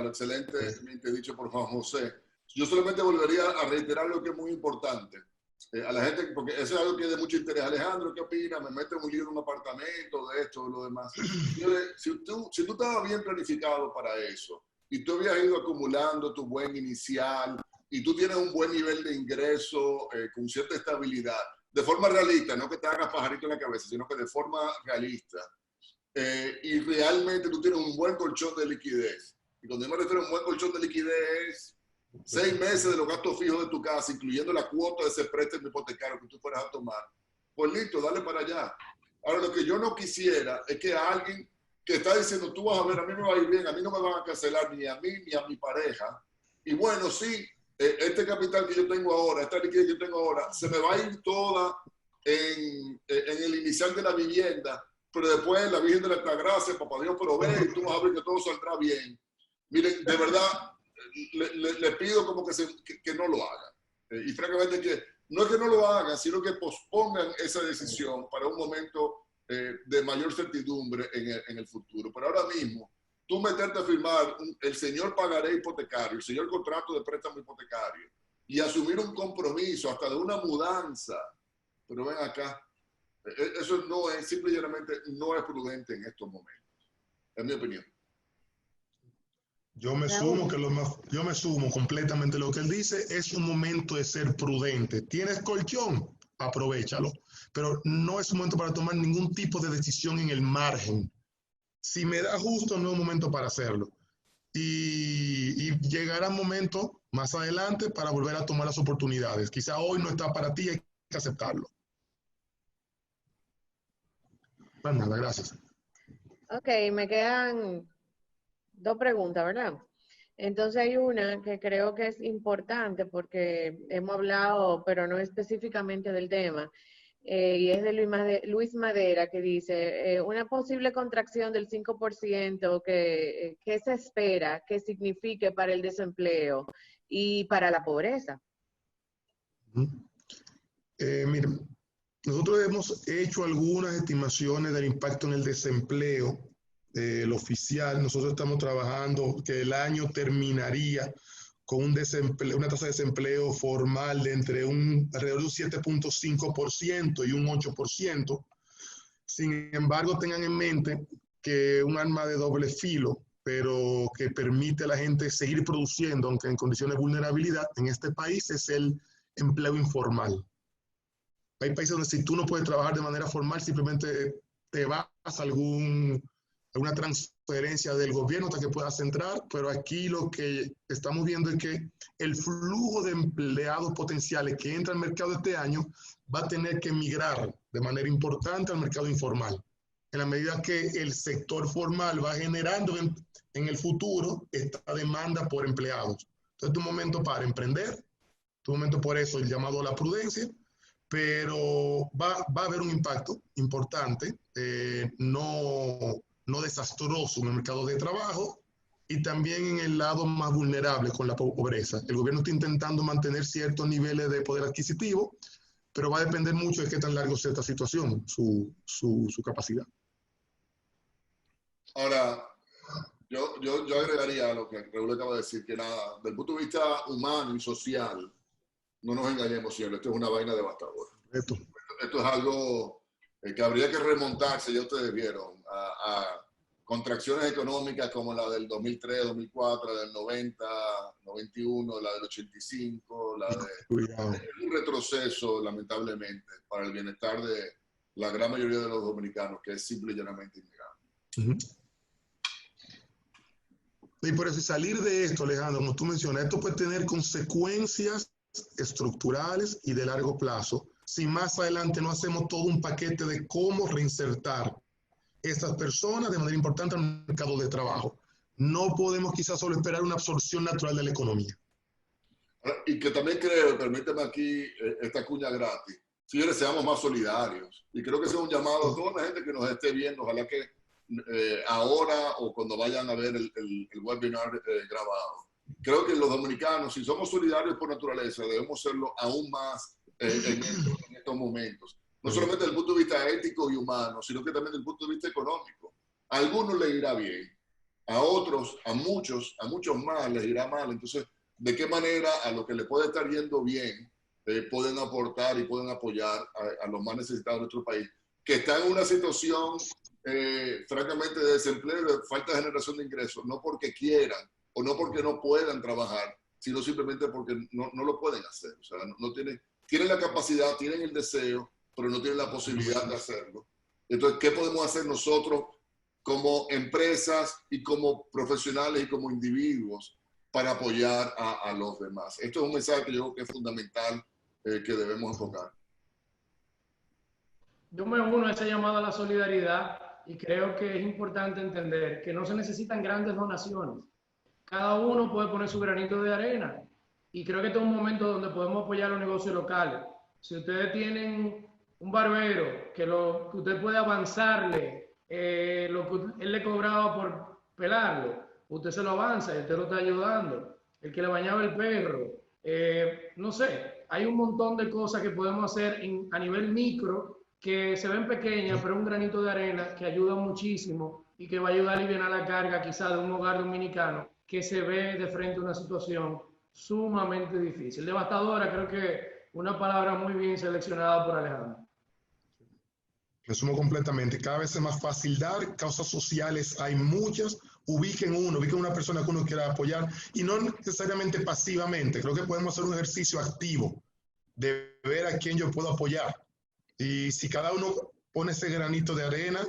lo excelentemente dicho por Juan José. Yo solamente volvería a reiterar lo que es muy importante a la gente, porque eso es algo que es de mucho interés. Alejandro, ¿qué opina? ¿Me mete un lío en un apartamento, de esto, de lo demás? Si tú estabas bien planificado para eso y tú habías ido acumulando tu buen inicial y tú tienes un buen nivel de ingreso con cierta estabilidad, de forma realista, no que te hagas pajarito en la cabeza, sino que de forma realista, y realmente tú tienes un buen colchón de liquidez. Y cuando yo me refiero a un buen colchón de liquidez, 6 meses de los gastos fijos de tu casa, incluyendo la cuota de ese préstamo hipotecario que tú fueras a tomar, pues listo, dale para allá. Ahora, lo que yo no quisiera es que alguien que está diciendo, tú vas a ver, a mí me va a ir bien, a mí no me van a cancelar ni a mí ni a mi pareja. Y bueno, sí, este capital que yo tengo ahora, esta liquidez que yo tengo ahora, se me va a ir toda en el inicial de la vivienda, pero después la Virgen de la Altagracia, papá Dios provee y tú vas a ver que todo saldrá bien. Miren, de verdad, le pido como que no lo hagan. Y francamente que no es que no lo hagan, sino que pospongan esa decisión para un momento de mayor certidumbre en el futuro. Pero ahora mismo, tú meterte a firmar el señor pagaré hipotecario, el señor contrato de préstamo hipotecario y asumir un compromiso hasta de una mudanza, pero ven acá, eso no es, simple y llanamente no es prudente en estos momentos, en mi opinión. Yo me sumo completamente lo que él dice. Es un momento de ser prudente. ¿Tienes colchón? Aprovéchalo. Pero no es un momento para tomar ningún tipo de decisión en el margen. Si me da justo, no es un momento para hacerlo. Y llegará un momento más adelante para volver a tomar las oportunidades. Quizá hoy no está para ti, hay que aceptarlo. Pues nada, gracias. Ok, me quedan 2 preguntas, ¿verdad? Entonces hay una que creo que es importante porque hemos hablado, pero no específicamente del tema, y es de Luis Madera, que dice, una posible contracción del 5% que se espera que signifique para el desempleo y para la pobreza. Miren, nosotros hemos hecho algunas estimaciones del impacto en el desempleo. Lo oficial, nosotros estamos trabajando que el año terminaría con una tasa de desempleo formal de entre alrededor de un 7.5% y un 8%. Sin embargo, tengan en mente que un arma de doble filo, pero que permite a la gente seguir produciendo, aunque en condiciones de vulnerabilidad, en este país es el empleo informal. Hay países donde si tú no puedes trabajar de manera formal, simplemente te vas a alguna transferencia del gobierno hasta que puedas entrar, pero aquí lo que estamos viendo es que el flujo de empleados potenciales que entra al mercado este año va a tener que migrar de manera importante al mercado informal, en la medida que el sector formal va generando en el futuro esta demanda por empleados. Entonces es un momento para emprender, es un momento por eso el llamado a la prudencia, pero va a haber un impacto importante, no desastroso en el mercado de trabajo y también en el lado más vulnerable con la pobreza. El gobierno está intentando mantener ciertos niveles de poder adquisitivo, pero va a depender mucho de qué tan largo sea esta situación, su capacidad. Ahora, yo agregaría a lo que Raúl acaba de decir, que nada, del punto de vista humano y social, no nos engañemos, señor, esto es una vaina devastadora. Esto es algo que habría que remontarse, ya ustedes vieron, a contracciones económicas como la del 2003, 2004, la del 90, 91, la del 85, un retroceso, lamentablemente, para el bienestar la gran mayoría de los dominicanos, que es simple y llanamente innegable. Y por eso, salir de esto, Alejandro, como tú mencionas, esto puede tener consecuencias estructurales y de largo plazo si más adelante no hacemos todo un paquete de cómo reinsertar estas personas de manera importante al mercado de trabajo. No podemos quizás solo esperar una absorción natural de la economía. Y que también creo, permíteme aquí esta cuña gratis, señores, seamos más solidarios. Y creo que ese es un llamado a toda la gente que nos esté viendo, ojalá que ahora o cuando vayan a ver el webinar grabado. Creo que los dominicanos, si somos solidarios por naturaleza, debemos serlo aún más en estos momentos. No solamente desde el punto de vista ético y humano, sino que también desde el punto de vista económico. A algunos les irá bien, a otros, a muchos más les irá mal. Entonces, ¿de qué manera a lo que le puede estar yendo bien pueden aportar y pueden apoyar a los más necesitados de nuestro país, que están en una situación francamente de desempleo, de falta de generación de ingresos, no porque quieran o no porque no puedan trabajar, sino simplemente porque no lo pueden hacer? O sea, no tienen la capacidad, tienen el deseo, pero no tienen la posibilidad de hacerlo. Entonces, ¿qué podemos hacer nosotros como empresas y como profesionales y como individuos para apoyar a los demás? Esto es un mensaje que yo creo que es fundamental que debemos enfocar. Yo me uno a ese llamado a la solidaridad y creo que es importante entender que no se necesitan grandes donaciones. Cada uno puede poner su granito de arena y creo que este es un momento donde podemos apoyar los negocios locales. Si ustedes tienen un barbero que usted puede avanzarle lo que él le cobraba por pelarlo, usted se lo avanza y usted lo está ayudando. El que le bañaba el perro, no sé, hay un montón de cosas que podemos hacer a nivel micro que se ven pequeñas, pero un granito de arena que ayuda muchísimo y que va a ayudar a aliviar la carga quizá de un hogar dominicano que se ve de frente a una situación sumamente difícil. Devastadora, creo que una palabra muy bien seleccionada por Alejandro. Resumo completamente. Cada vez es más fácil dar. Causas sociales hay muchas. Ubiquen una persona que uno quiera apoyar y no necesariamente pasivamente. Creo que podemos hacer un ejercicio activo de ver a quién yo puedo apoyar. Y si cada uno pone ese granito de arena,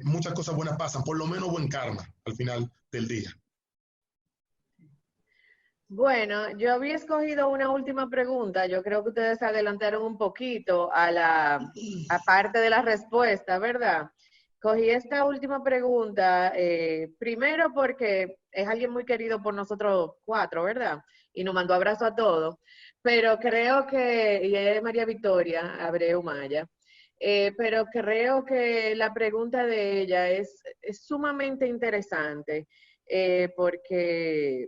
muchas cosas buenas pasan, por lo menos buen karma al final del día. Bueno, yo había escogido una última pregunta. Yo creo que ustedes se adelantaron un poquito a parte de la respuesta, ¿verdad? Cogí esta última pregunta, primero porque es alguien muy querido por nosotros cuatro, ¿verdad? Y nos mandó abrazo a todos. Pero creo que, y es María Victoria Abreu Maya, pero creo que la pregunta de ella es sumamente interesante, porque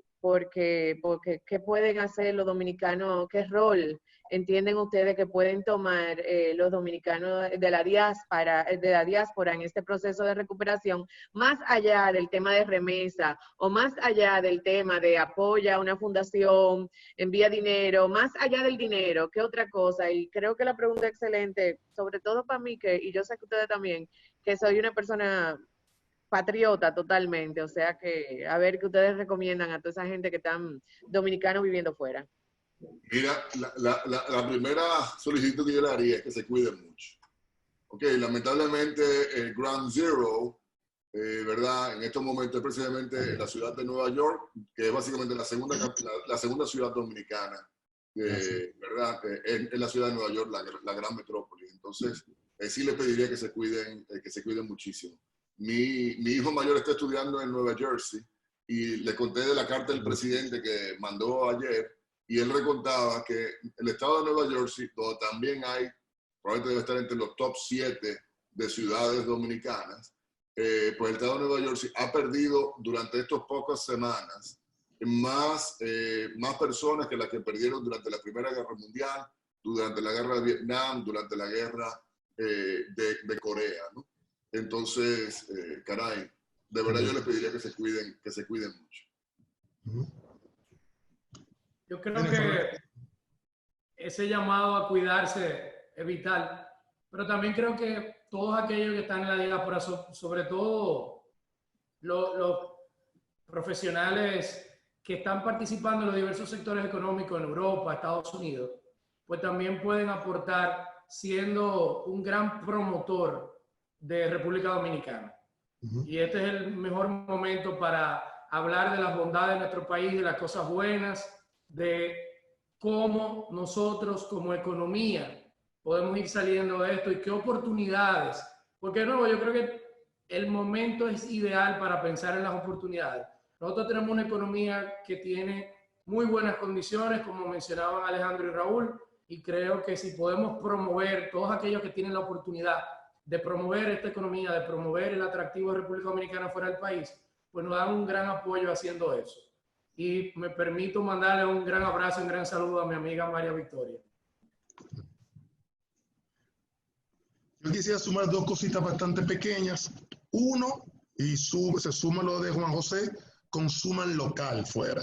¿qué pueden hacer los dominicanos? ¿Qué rol entienden ustedes que pueden tomar los dominicanos de la diáspora en este proceso de recuperación, más allá del tema de remesa o más allá del tema de apoya a una fundación, envía dinero, más allá del dinero? ¿Qué otra cosa? Y creo que la pregunta es excelente, sobre todo para mí, y yo sé que ustedes también, que soy una persona patriota totalmente, o sea que a ver qué ustedes recomiendan a toda esa gente que están dominicanos viviendo fuera. Mira, la primera solicitud que yo le haría es que se cuiden mucho. Ok, lamentablemente el Ground Zero, ¿verdad? En estos momentos es precisamente en la ciudad de Nueva York, que es básicamente la segunda ciudad dominicana, ¿verdad? Es la ciudad de Nueva York, la gran metrópoli. Entonces, sí les pediría que se cuiden muchísimo. Mi hijo mayor está estudiando en Nueva Jersey y le conté de la carta del presidente que mandó ayer y él recontaba que el estado de Nueva Jersey, donde también hay, probablemente debe estar entre los top 7 de ciudades dominicanas, pues el estado de Nueva Jersey ha perdido durante estas pocas semanas más personas que las que perdieron durante la Primera Guerra Mundial, durante la Guerra de Vietnam, durante la Guerra de Corea, ¿no? Entonces, caray, de verdad yo les pediría que se cuiden mucho. Yo creo que ese llamado a cuidarse es vital, pero también creo que todos aquellos que están en la diáspora, sobre todo los profesionales que están participando en los diversos sectores económicos en Europa, Estados Unidos, pues también pueden aportar siendo un gran promotor de República Dominicana. Y este es el mejor momento para hablar de las bondades de nuestro país, de las cosas buenas, de cómo nosotros como economía podemos ir saliendo de esto y qué oportunidades. Porque de nuevo, yo creo que el momento es ideal para pensar en las oportunidades. Nosotros tenemos una economía que tiene muy buenas condiciones, como mencionaban Alejandro y Raúl, y creo que si podemos promover, todos aquellos que tienen la oportunidad de promover esta economía, de promover el atractivo de República Dominicana fuera del país, pues nos dan un gran apoyo haciendo eso. Y me permito mandarle un gran abrazo, un gran saludo a mi amiga María Victoria. Yo quisiera sumar dos cositas bastante pequeñas. Uno, y se suma lo de Juan José, consuman local fuera.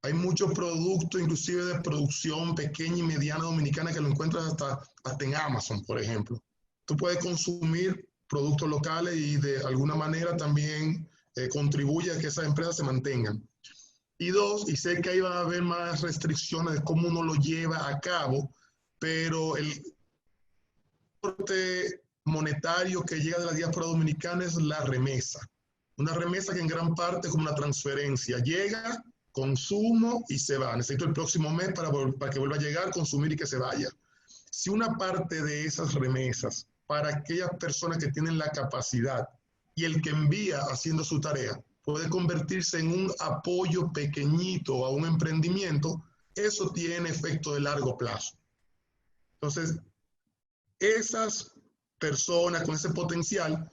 Hay muchos productos, inclusive de producción pequeña y mediana dominicana, que lo encuentras hasta en Amazon, por ejemplo. Tú puedes consumir productos locales y de alguna manera también contribuye a que esas empresas se mantengan. Y dos, y sé que ahí va a haber más restricciones de cómo uno lo lleva a cabo, pero el aporte monetario que llega de la diáspora dominicana es la remesa. Una remesa que en gran parte es como una transferencia. Llega, consumo y se va. Necesito el próximo mes para que vuelva a llegar, consumir y que se vaya. Si una parte de esas remesas para aquellas personas que tienen la capacidad y el que envía haciendo su tarea puede convertirse en un apoyo pequeñito a un emprendimiento, eso tiene efecto de largo plazo. Entonces, esas personas con ese potencial,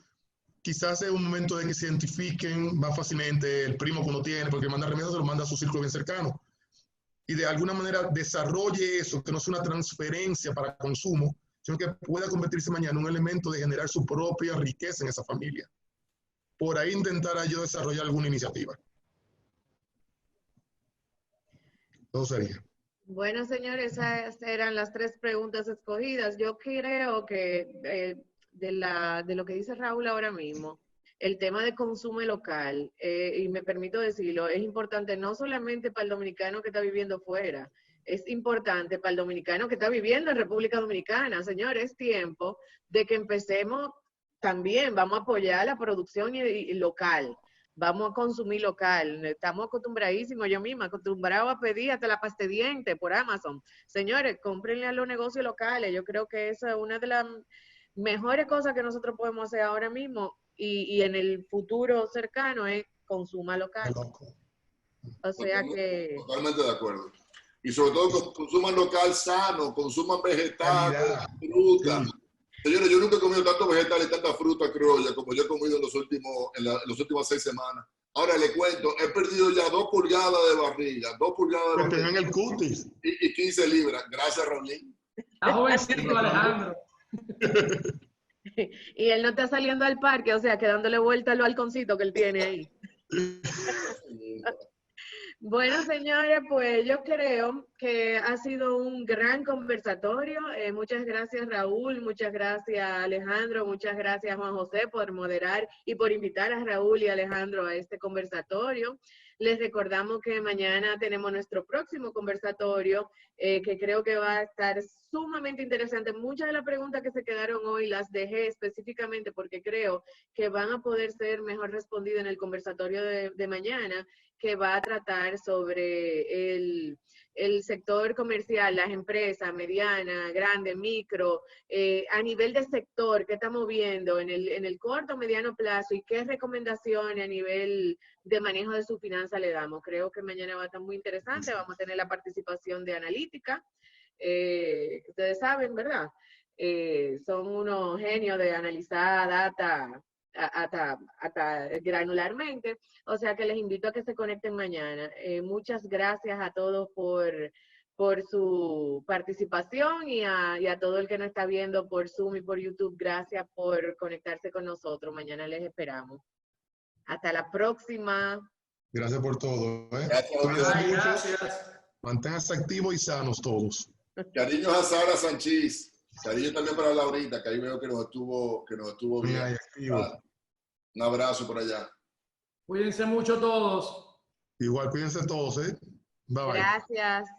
quizás es un momento de que se identifiquen más fácilmente el primo que uno tiene, porque manda remesas, se lo manda a su círculo bien cercano. Y de alguna manera desarrolle eso, que no es una transferencia para consumo, sino que pueda convertirse mañana en un elemento de generar su propia riqueza en esa familia. Por ahí intentará yo desarrollar alguna iniciativa. Todo sería. Bueno, señores, esas eran las 3 preguntas escogidas. Yo creo que de lo que dice Raúl ahora mismo, el tema de consumo local, y me permito decirlo, es importante no solamente para el dominicano que está viviendo fuera, es importante para el dominicano que está viviendo en República Dominicana. Señores, es tiempo de que empecemos también, vamos a apoyar la producción y local. Vamos a consumir local. Estamos acostumbradísimos, yo misma, acostumbrado a pedir hasta la pasta de dientes por Amazon. Señores, cómprenle a los negocios locales. Yo creo que esa es una de las mejores cosas que nosotros podemos hacer ahora mismo y en el futuro cercano es consuma local. O sea que... Totalmente de acuerdo. Y sobre todo consuman local sano, consuman vegetales, fruta. Sí. Señores, yo nunca he comido tanto vegetal y tanta fruta criolla como yo he comido en las últimas 6 semanas. Ahora le cuento, he perdido ya 2 pulgadas de barriga, 2 pulgadas de barriga. En el cutis. Y 15 libras. Gracias, Raulín. Está jovencito, Alejandro. Y él no está saliendo al parque, o sea, que dándole vuelta al balconcito que él tiene ahí. Bueno, señores, pues yo creo que ha sido un gran conversatorio. Muchas gracias, Raúl, muchas gracias, Alejandro, muchas gracias, Juan José, por moderar y por invitar a Raúl y Alejandro a este conversatorio. Les recordamos que mañana tenemos nuestro próximo conversatorio, que creo que va a estar sumamente interesante. Muchas de las preguntas que se quedaron hoy las dejé específicamente porque creo que van a poder ser mejor respondidas en el conversatorio de mañana, que va a tratar sobre el sector comercial, las empresas medianas, grandes, micro, a nivel de sector, qué estamos viendo en el corto o mediano plazo y qué recomendaciones a nivel de manejo de su finanza le damos. Creo que mañana va a estar muy interesante, vamos a tener la participación de analítica, ustedes saben, ¿verdad? Son unos genios de analizar data hasta granularmente, o sea que les invito a que se conecten mañana. Muchas gracias a todos por su participación y a todo el que nos está viendo por Zoom y por YouTube. Gracias por conectarse con nosotros. Mañana les esperamos. Hasta la próxima. Gracias por todo. Gracias. Manténganse activos y sanos todos. Cariños a Sara Sánchez. Cariño también para Laurita, que ahí veo que nos estuvo bien. Un abrazo por allá. Cuídense mucho todos. Igual, cuídense todos, ¿eh? Bye, bye. Gracias.